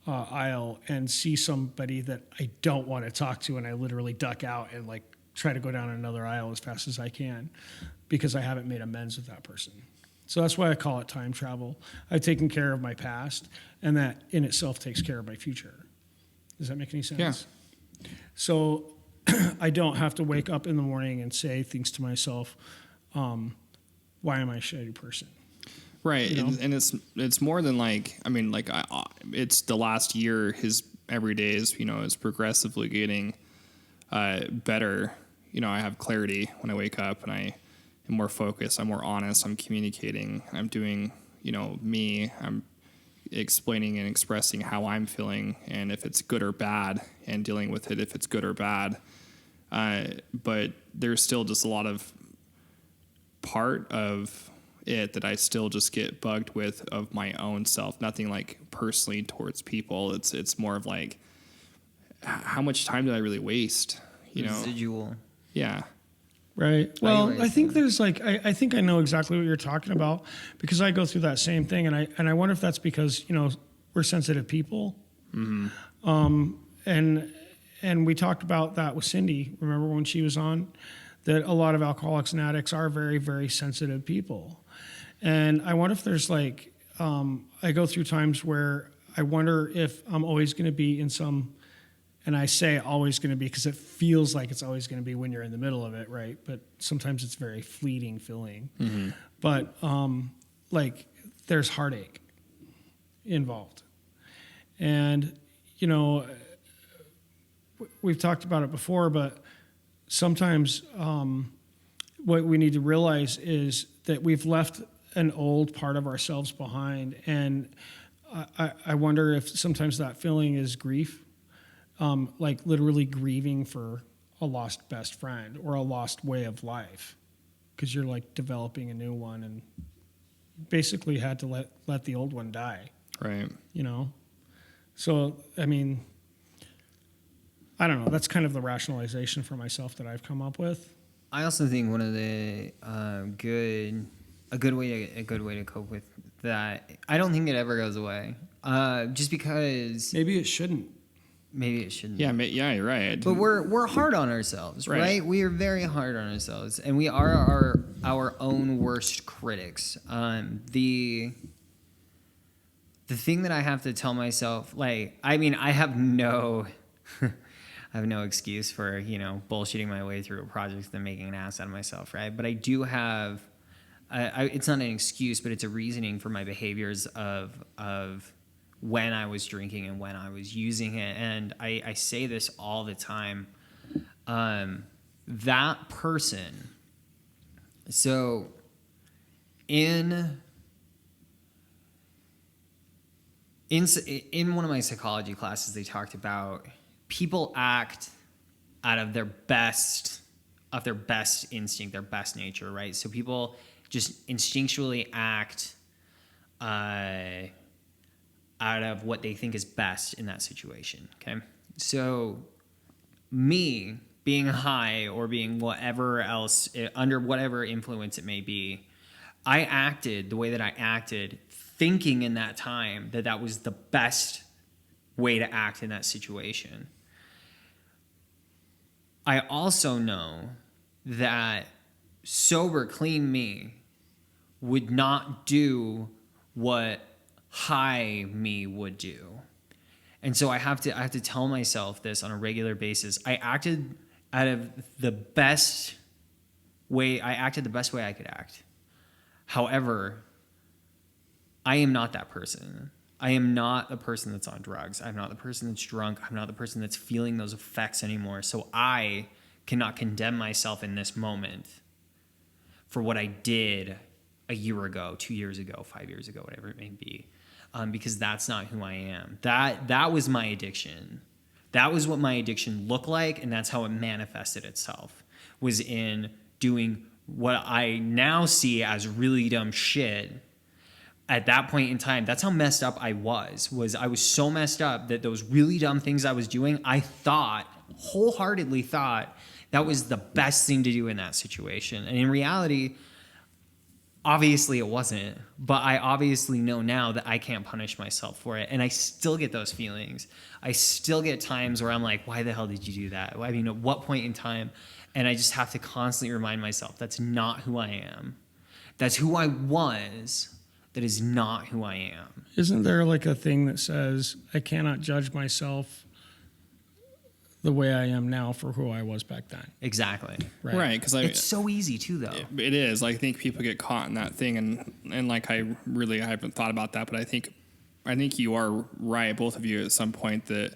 aisle and see somebody that I don't want to talk to, and I literally duck out and like try to go down another aisle as fast as I can because I haven't made amends with that person. So that's why I call it time travel. I've taken care of my past, and that in itself takes care of my future. Does that make any sense? Yeah. So I don't have to wake up in the morning and say things to myself, why am I a shitty person? right. And it's more than it's the last year, his every day is progressively getting better. I have clarity when I wake up, and I am more focused. I'm more honest. I'm communicating. I'm doing, me. I'm, explaining and expressing how I'm feeling and if it's good or bad, and dealing with it if it's good or bad. But there's still just a lot of part of it that I still just get bugged with of my own self. Nothing like personally towards people. It's more of like, how much time did I really waste? You know? Residual. Yeah. Right. Well, Anyways, I think there's like I think I know exactly what you're talking about, because I go through that same thing, and I wonder if that's because we're sensitive people, and we talked about that with Cindy. Remember when she was on, that a lot of alcoholics and addicts are very, very sensitive people, and I wonder if there's like I go through times where I wonder if I'm always going to be in some. And I say always going to be because it feels like it's always going to be when you're in the middle of it, right? But sometimes it's very fleeting feeling. Mm-hmm. But like there's heartache involved. And, we've talked about it before, but sometimes what we need to realize is that we've left an old part of ourselves behind. And I wonder if sometimes that feeling is grief. Like literally grieving for a lost best friend or a lost way of life, because you're like developing a new one and basically had to let the old one die. Right. So, I mean, I don't know. That's kind of the rationalization for myself that I've come up with. I also think one of the a good way to cope with that. I don't think it ever goes away. Just because Maybe it shouldn't. maybe it shouldn't. Yeah. You're right. But we're hard on ourselves, right? We are very hard on ourselves, and we are our own worst critics. The thing that I have to tell myself, like, I mean, I have no excuse for bullshitting my way through a project and making an ass out of myself, right? But I do have, it's not an excuse, but it's a reasoning for my behaviors of when I was drinking and when I was using it. And I say this all the time. That person, so in one of my psychology classes, they talked about people act out of their best instinct, their best nature, right? So people just instinctually act out of what they think is best in that situation. Okay. So me being high or being whatever else, under whatever influence it may be, I acted the way that I acted, thinking in that time that was the best way to act in that situation. I also know that sober, clean me would not do what high me would do. And so I have to tell myself this on a regular basis. I acted the best way I could act. However, I am not that person. I am not the person that's on drugs. I'm not the person that's drunk. I'm not the person that's feeling those effects anymore. So I cannot condemn myself in this moment for what I did a year ago, 2 years ago, 5 years ago, whatever it may be. Because that's not who I am. That was my addiction. That was what my addiction looked like, and that's how it manifested itself, was in doing what I now see as really dumb shit. At that point in time, that's how messed up I was I was so messed up that those really dumb things I was doing, I wholeheartedly thought that was the best thing to do in that situation. And in reality, obviously it wasn't, but I obviously know now that I can't punish myself for it. And I still get those feelings. I still get times where I'm like, why the hell did you do that? I mean, at what point in time? And I just have to constantly remind myself, that's not who I am. That's who I was. That is not who I am. Isn't there like a thing that says I cannot judge myself the way I am now for who I was back then? Exactly. Right. Because it's so easy too, though. It is. I think people get caught in that thing, and like I haven't thought about that, but I think you are right, both of you, at some point, that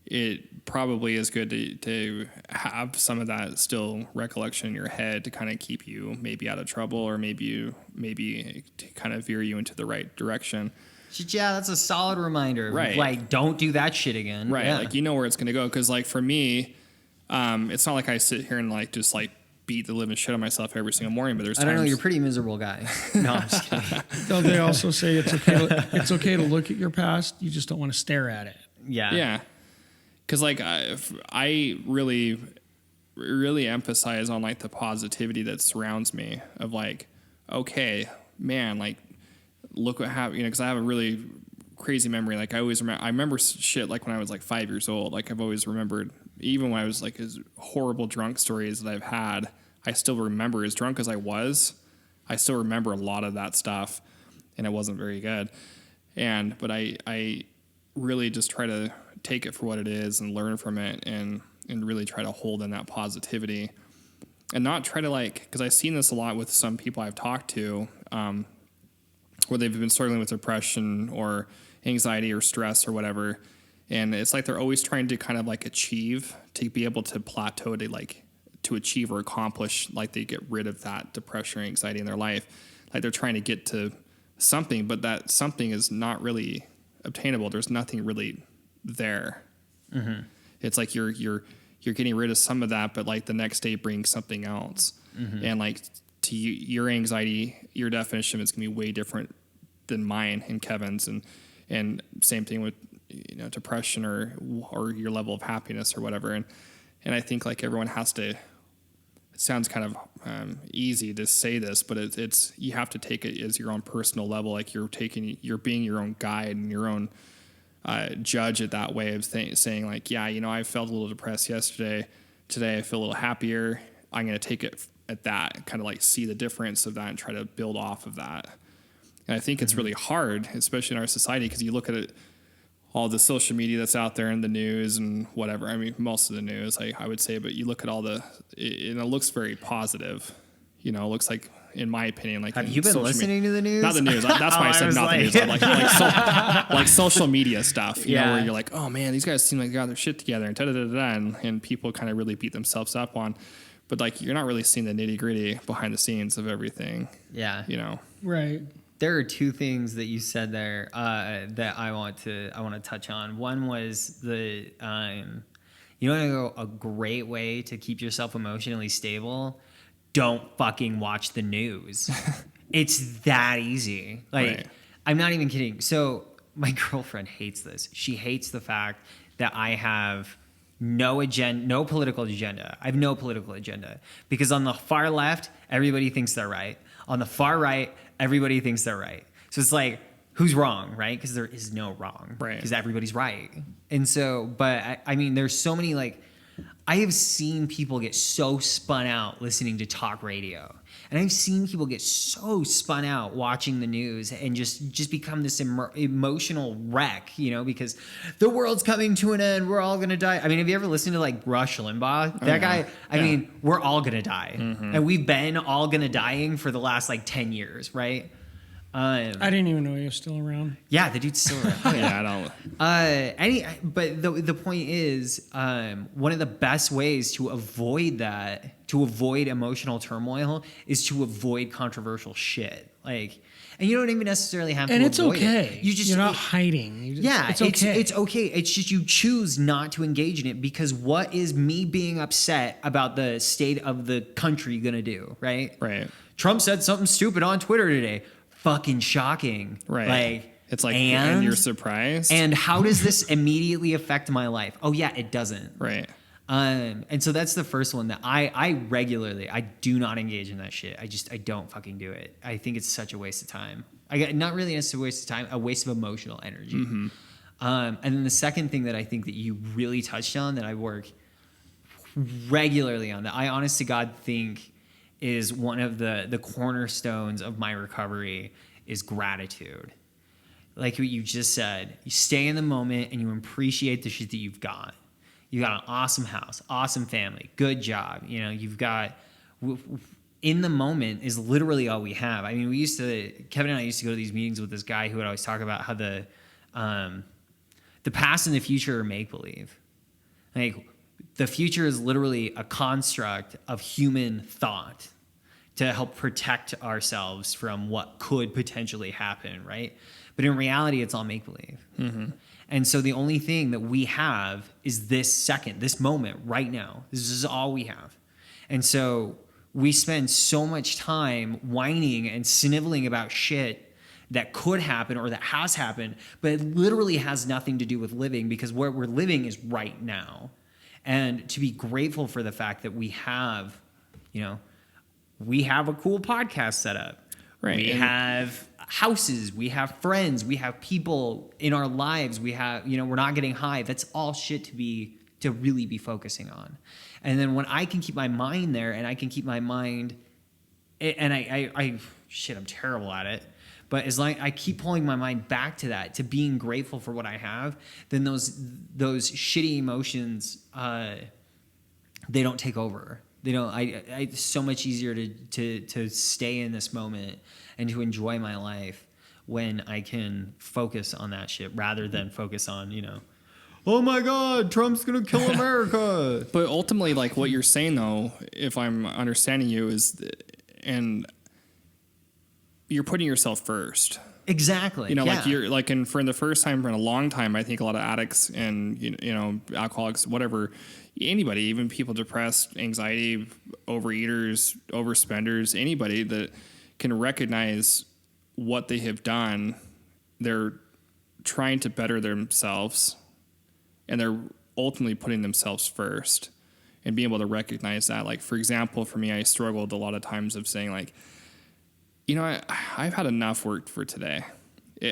it probably is good to have some of that still recollection in your head to kind of keep you maybe out of trouble, or maybe to kind of veer you into the right direction. Yeah, that's a solid reminder. Right. Like, don't do that shit again. Right. Yeah. Like, you know where it's going to go. Because, like, for me, it's not like I sit here and, like, just, like, beat the living shit out of myself every single morning. But there's I don't know. times- You're a pretty miserable guy. No, I'm just kidding. Don't they also say it's okay to look at your past? You just don't want to stare at it. Yeah. Yeah. Because, like, I really, really emphasize on, like, the positivity that surrounds me of, like, okay, man, like, look what happened, you know, because I have a really crazy memory. Like, I remember shit, like, when I was, like, 5 years old. Like, I've always remembered, even when I was, like, as horrible drunk stories that I've had, I still remember, as drunk as I was, I still remember a lot of that stuff, and it wasn't very good. But I really just try to take it for what it is and learn from it, and really try to hold in that positivity and not try to, like, because I've seen this a lot with some people I've talked to, where they've been struggling with depression or anxiety or stress or whatever. And it's like they're always trying to kind of like achieve, to be able to plateau, to achieve or accomplish, like they get rid of that depression or anxiety in their life. Like they're trying to get to something, but that something is not really obtainable. There's nothing really there. Mm-hmm. It's like you're getting rid of some of that, but like the next day brings something else. Mm-hmm. And like to you, your anxiety, your definition is going to be way different than mine and Kevin's, and same thing with, you know, depression or your level of happiness or whatever. And I think like everyone has to, it sounds kind of easy to say this, but it's you have to take it as your own personal level. Like you're being your own guide and your own judge it that way of saying like, yeah, you know, I felt a little depressed yesterday. Today I feel a little happier. I'm going to take it at that, kind of like see the difference of that and try to build off of that. And I think it's really hard, especially in our society, because you look at it, all the social media that's out there and the news and whatever. I mean, most of the news, I would say, but you look at all and it looks very positive. You know, it looks like, in my opinion, like, Have you been listening to the news? Not the news. That's why I said not the news. I'm like social media stuff, you know, where you're like, oh man, these guys seem like they got their shit together and and people kind of really beat themselves up on, but like, you're not really seeing the nitty gritty behind the scenes of everything. Yeah. You know? Right. There are two things that you said there that I want to touch on. One was you know, a great way to keep yourself emotionally stable. Don't fucking watch the news. It's that easy. Like, right. I'm not even kidding. So my girlfriend hates this. She hates the fact that I have no political agenda. I have no political agenda, because on the far left, everybody thinks they're right. On the far right, everybody thinks they're right. So it's like, who's wrong, right? Because there is no wrong, right? Because everybody's right. And so, but I mean, there's so many, like, I have seen people get so spun out listening to talk radio, and I've seen people get so spun out watching the news and just become this emotional wreck, you know, because the world's coming to an end. We're all going to die. I mean, have you ever listened to like Rush Limbaugh? That guy, I mean, we're all going to die. Mm-hmm. And we've been all going to dying for the last like 10 years, right? I didn't even know he was still around. Yeah, the dude's still around. Oh, yeah, I don't. But the point is, one of the best ways to avoid that, to avoid emotional turmoil, is to avoid controversial shit. And you don't even necessarily have to. And it's avoid okay. It. You're not hiding. It's okay. It's okay. It's just you choose not to engage in it, because what is me being upset about the state of the country gonna do, right? Right. Trump said something stupid on Twitter today. Fucking shocking. Right. It's like, and you're surprised. And how does this immediately affect my life? Oh yeah, it doesn't. Right. And so that's the first one that I regularly, I do not engage in that shit. I don't fucking do it. I think it's such a waste of time. Not really necessarily a waste of time, a waste of emotional energy. Mm-hmm. And then the second thing that I think that you really touched on, that I work regularly on, that I honest to God think is one of the cornerstones of my recovery, is gratitude. Like what you just said, you stay in the moment and you appreciate the shit that you've got. You got an awesome house, awesome family, good job. You know, you've got, in the moment is literally all we have. I mean, Kevin and I used to go to these meetings with this guy who would always talk about how the past and the future are make-believe. Like, the future is literally a construct of human thought to help protect ourselves from what could potentially happen, right? But in reality, it's all make believe. And so the only thing that we have is this second, this moment right now. This is all we have. And so we spend so much time whining and sniveling about shit that could happen or that has happened, but it literally has nothing to do with living, because where we're living is right now. And to be grateful for the fact that we have, we have a cool podcast set up. Right. We have houses, we have friends, we have people in our lives, we have, we're not getting high. That's all shit to really be focusing on. And then when I can keep my mind there, and I can keep my mind, and I'm terrible at it, but as long I keep pulling my mind back to that, to being grateful for what I have, then those shitty emotions, they don't take over. They don't. It's so much easier to stay in this moment and to enjoy my life when I can focus on that shit rather than focus on, oh my God, Trump's gonna kill America. But ultimately, like what you're saying, though, if I'm understanding you, is, and you're putting yourself first. Exactly. Like you're like, and for the first time in a long time, I think a lot of addicts and alcoholics, whatever, anybody, even people depressed, anxiety, overeaters, overspenders, anybody that can recognize what they have done, they're trying to better themselves, and they're ultimately putting themselves first, and being able to recognize that. Like, for example, for me, I struggled a lot of times of saying, like, I've had enough work for today.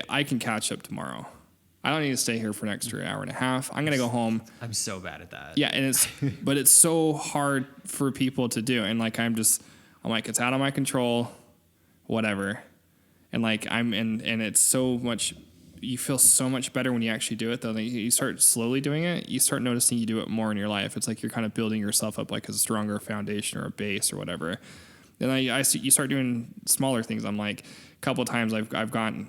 I can catch up tomorrow. I don't need to stay here for an extra hour and a half. I'm going to go home. I'm so bad at that. Yeah. And but it's so hard for people to do. And like, I'm like, it's out of my control, whatever. And like, and it's so much, you feel so much better when you actually do it, though. You start slowly doing it. You start noticing you do it more in your life. It's like you're kind of building yourself up like a stronger foundation or a base or whatever. Then you start doing smaller things. I'm like, a couple of times I've gone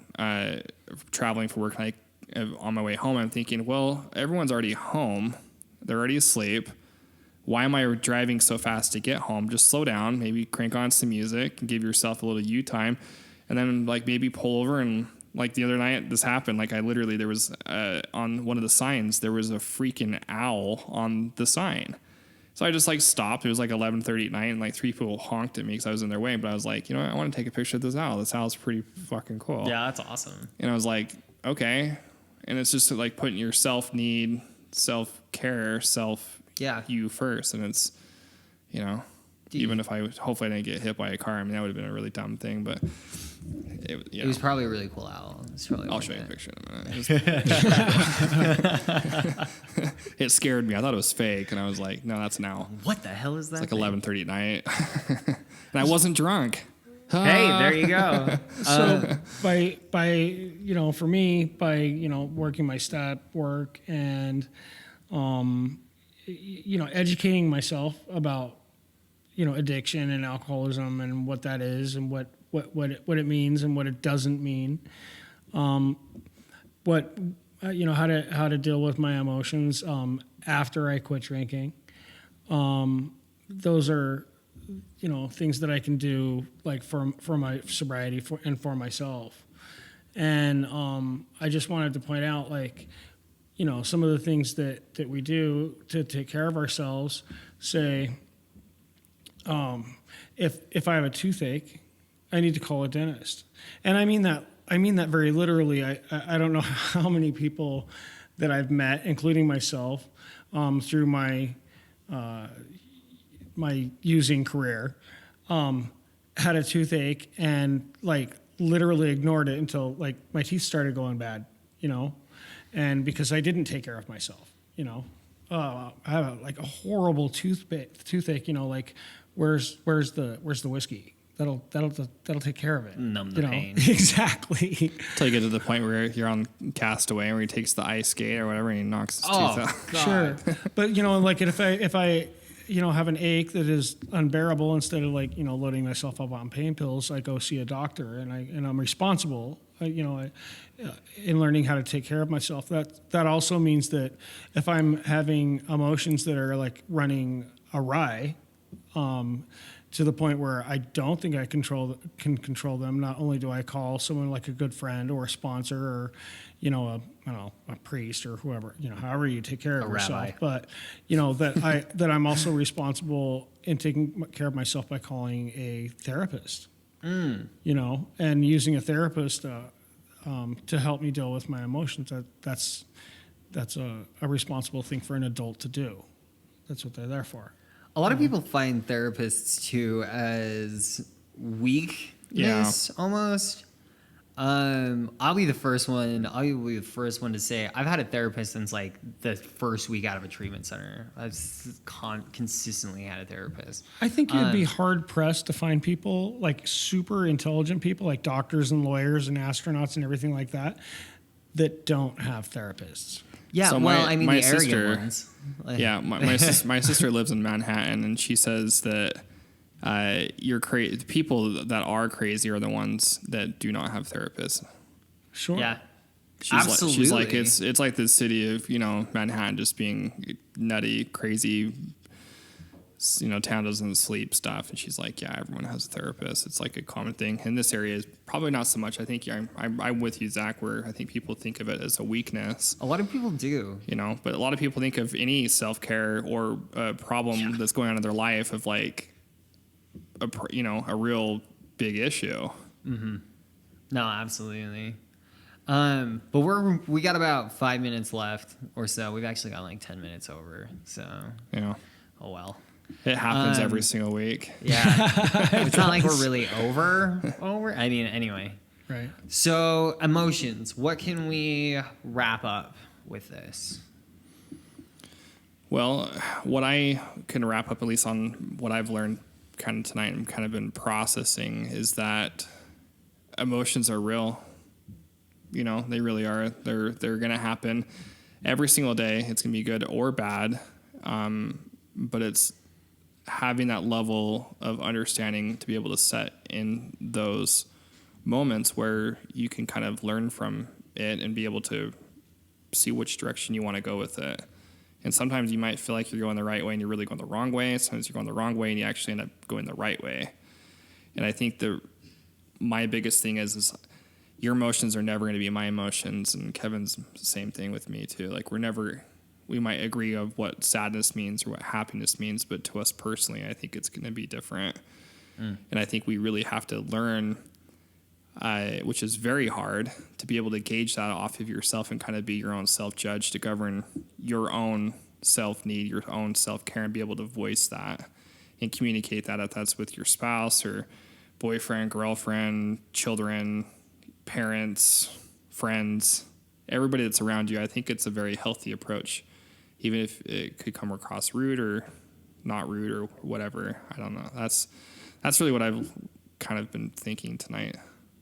traveling for work, like on my way home, I'm thinking, well, everyone's already home. They're already asleep. Why am I driving so fast to get home? Just slow down, maybe crank on some music and give yourself a little you time. And then like maybe pull over, and like the other night this happened. Like there was on one of the signs, there was a freaking owl on the sign. So I just like stopped. It was like 11:30 at night, and like 3 people honked at me because I was in their way. But I was like, I want to take a picture of this owl. This owl's pretty fucking cool. Yeah, that's awesome. And I was like, okay. And it's just like putting your self-need, self-care, you first. And it's, even if hopefully I didn't get hit by a car. I mean, that would have been a really dumb thing, but it was probably a really cool owl. I'll show you a picture in a minute. It scared me. I thought it was fake, and I was like, no, that's an owl. What the hell is that? It's like 11:30 at night. And I wasn't drunk. Hey, there you go. So by for me, by working my stat work and educating myself about addiction and alcoholism and what that is and what it means and what it doesn't mean, how to deal with my emotions after I quit drinking. Those are things that I can do like for my sobriety and for myself. And I just wanted to point out, like, some of the things that we do to take care of ourselves. Say, if I have a toothache, I need to call a dentist. And I mean that very literally. I don't know how many people that I've met, including myself, through my using career, had a toothache and like literally ignored it until like my teeth started going bad, and because I didn't take care of myself, I have a horrible toothache, like where's the whiskey? That'll take care of it. Numb the pain. Exactly. Until you get to the point where you're on Castaway, where he takes the ice skate or whatever and he knocks his teeth out. God. Sure. But like if I have an ache that is unbearable, instead of like loading myself up on pain pills, I go see a doctor, and I'm responsible. In learning how to take care of myself. That also means that if I'm having emotions that are like running awry, to the point where I don't think I can control them. Not only do I call someone like a good friend or a sponsor or, you know, a priest or whoever, you know, however you take care of A yourself, rabbi. but you know that I'm also responsible in taking care of myself by calling a therapist. You know, and using a therapist to help me deal with my emotions. That's a responsible thing for an adult to do. That's what they're there for. A lot of people find therapists too as weakness almost. I'll be the first one. I'll be the first one to say I've had a therapist since like the first week out of a treatment center. I've consistently had a therapist. I think you'd be hard pressed to find people like super intelligent people, like doctors and lawyers and astronauts and everything like that don't have therapists. Yeah, So well, my- I mean my the arrogant sister- ones. Like, Yeah, my sister lives in Manhattan, and she says that the people that are crazy are the ones that do not have therapists. Sure. yeah. She's like Absolutely. it's like the city of Manhattan just being nutty, crazy. Town doesn't sleep stuff, and she's like, yeah, everyone has a therapist. It's like a common thing. In this area, is probably not so much. I think I'm with you, Zach, where I think people think of it as a weakness. A lot of people do. But a lot of people think of any self-care or a problem that's going on in their life of like a real big issue. No, absolutely. But we got about 5 minutes left or so. We've actually got like 10 minutes over. So, oh well. It happens every single week. Yeah. It's not like we're really over. I mean, anyway. Right. So, emotions. What can we wrap up with this? Well, what I can wrap up, at least on what I've learned kind of tonight and kind of been processing, is that emotions are real. They really are. They're going to happen every single day. It's going to be good or bad. But it's having that level of understanding to be able to set in those moments where you can kind of learn from it and be able to see which direction you want to go with it. And sometimes you might feel like you're going the right way and you're really going the wrong way. Sometimes you're going the wrong way and you actually end up going the right way. And I think my biggest thing is your emotions are never going to be my emotions. And Kevin's the same thing with me too. Like we might agree of what sadness means or what happiness means, but to us personally, I think it's going to be different. And I think we really have to learn, which is very hard, to be able to gauge that off of yourself and kind of be your own self-judge to govern your own self-need, your own self-care, and be able to voice that and communicate that if that's with your spouse or boyfriend, girlfriend, children, parents, friends, everybody that's around you. I think it's a very healthy approach, even if it could come across rude or not rude or whatever. I don't know. That's really what I've kind of been thinking tonight.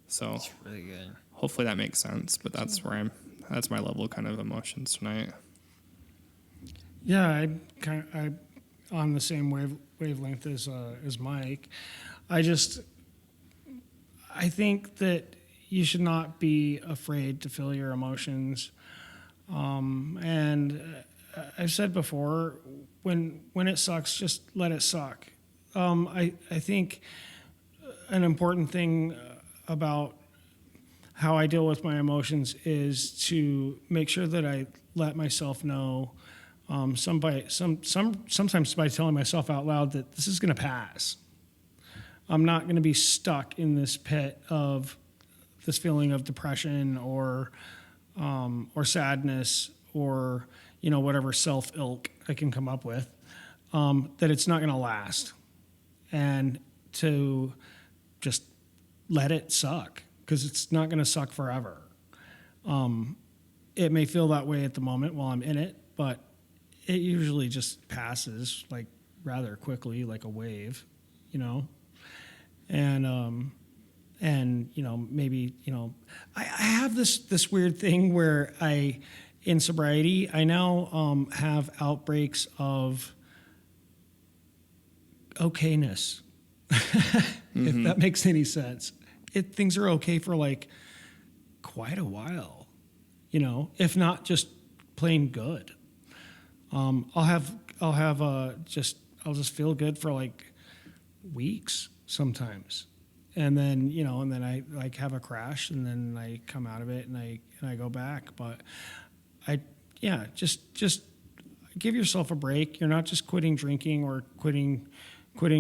So It's really good. hopefully that makes sense, but that's my level of kind of emotions tonight. Yeah, I on the same wavelength as Mike. I think that you should not be afraid to feel your emotions. And I've said before, when it sucks, just let it suck. I think an important thing about how I deal with my emotions is to make sure that I let myself know, sometimes by telling myself out loud that this is going to pass. I'm not going to be stuck in this pit of this feeling of depression or sadness or whatever self-ilk I can come up with. That it's not going to last, and to just let it suck, because it's not going to suck forever. It may feel that way at the moment while I'm in it, but it usually just passes like rather quickly, like a wave, and maybe I have this weird thing where in sobriety I now have outbreaks of okayness. If that makes any sense. Things are okay for like quite a while, if not just plain good. I'll just feel good for like weeks sometimes. And then, and then I like have a crash and then I come out of it and I go back. But just give yourself a break. You're not just quitting drinking or quitting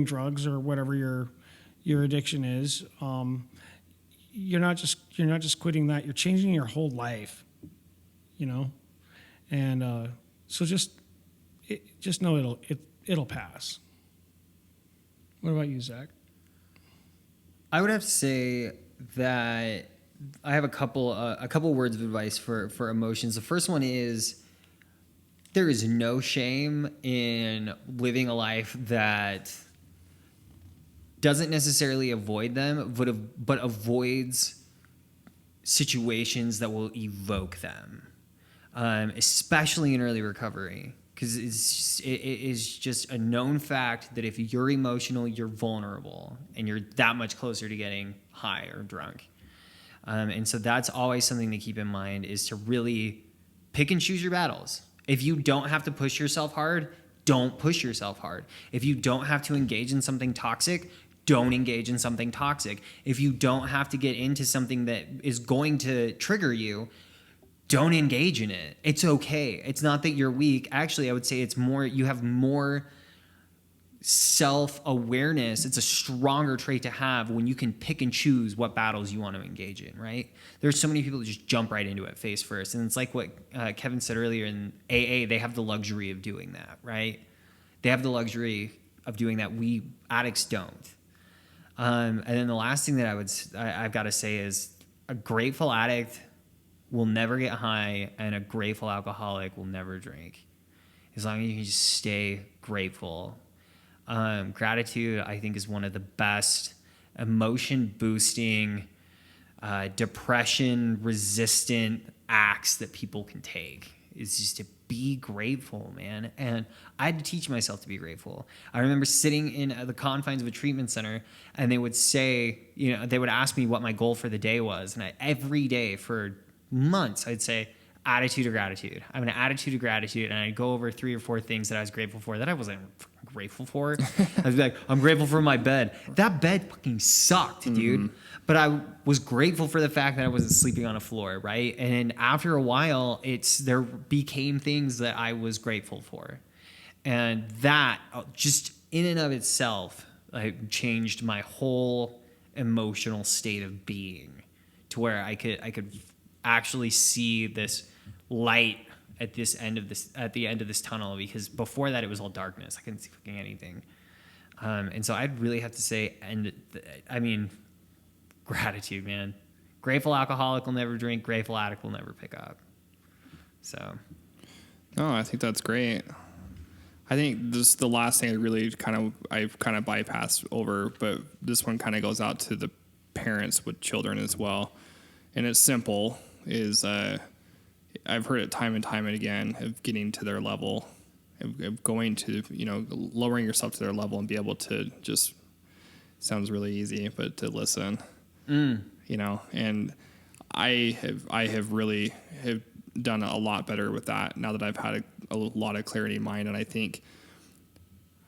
drugs or whatever your addiction is. You're not just quitting that. You're changing your whole life, and so just know it'll pass. What about you, Zach? I would have to say that I have a couple words of advice for emotions. The first one is there is no shame in living a life that doesn't necessarily avoid them, but avoids situations that will evoke them, especially in early recovery. Because it is just a known fact that if you're emotional, you're vulnerable, and you're that much closer to getting high or drunk. And so that's always something to keep in mind, is to really pick and choose your battles. If you don't have to push yourself hard, don't push yourself hard. If you don't have to engage in something toxic, don't engage in something toxic. If you don't have to get into something that is going to trigger you, don't engage in it. It's okay. It's not that you're weak. Actually, I would say it's more, you have more self-awareness. It's a stronger trait to have when you can pick and choose what battles you want to engage in, right? There's so many people that just jump right into it face first. And it's like what Kevin said earlier in AA, they have the luxury of doing that, right? They have the luxury of doing that. We addicts don't. And then the last thing that I've got to say is a grateful addict will never get high, and a grateful alcoholic will never drink. As long as you can just stay grateful. Gratitude, I think, is one of the best emotion-boosting, depression-resistant acts that people can take. Is just to be grateful, man. And I had to teach myself to be grateful. I remember sitting in the confines of a treatment center, and they would say, they would ask me what my goal for the day was. And every day for months, I'd say, attitude of gratitude. I have an attitude of gratitude, and I'd go over 3 or 4 things that I was grateful for that I wasn't grateful for. I'd be like, I'm grateful for my bed. That bed fucking sucked, dude. But I was grateful for the fact that I wasn't sleeping on a floor, right? And after a while, there became things that I was grateful for. And that just in and of itself, like, changed my whole emotional state of being to where I could actually see this light at the end of this tunnel, because before that it was all darkness. I couldn't see fucking anything. And so I'd really have to say, gratitude, man. Grateful alcoholic will never drink. Grateful addict will never pick up. So. No, I think that's great. I think this the last thing I've kind of bypassed over, but this one kind of goes out to the parents with children as well. And it's simple, is I've heard it time and time and again, of getting to their level, of going to, lowering yourself to their level and be able to just, sounds really easy, but to listen, and I have really done a lot better with that now that I've had a lot of clarity in mind. And I think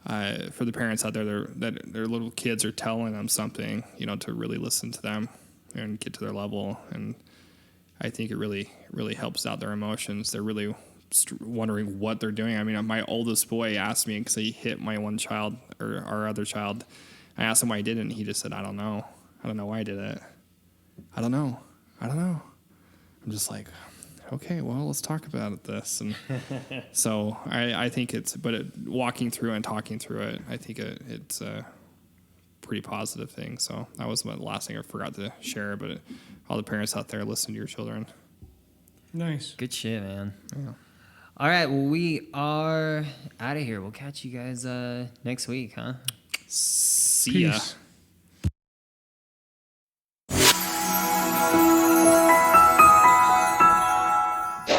for the parents out there that their little kids are telling them something, to really listen to them and get to their level. And I think it really, really helps out their emotions. They're really wondering what they're doing. I mean, my oldest boy asked me, because he hit my one child, or our other child. I asked him why he did it, and he just said, I don't know. I don't know why I did it. I don't know. I'm just like, okay, well, let's talk about this. And so I think walking through and talking through it, I think it's a pretty positive thing. So that was the last thing I forgot to share, but all the parents out there, listen to your children. Nice. Good shit, man. Yeah. All right, well, we are out of here. We'll catch you guys next week, huh? See ya. Peace.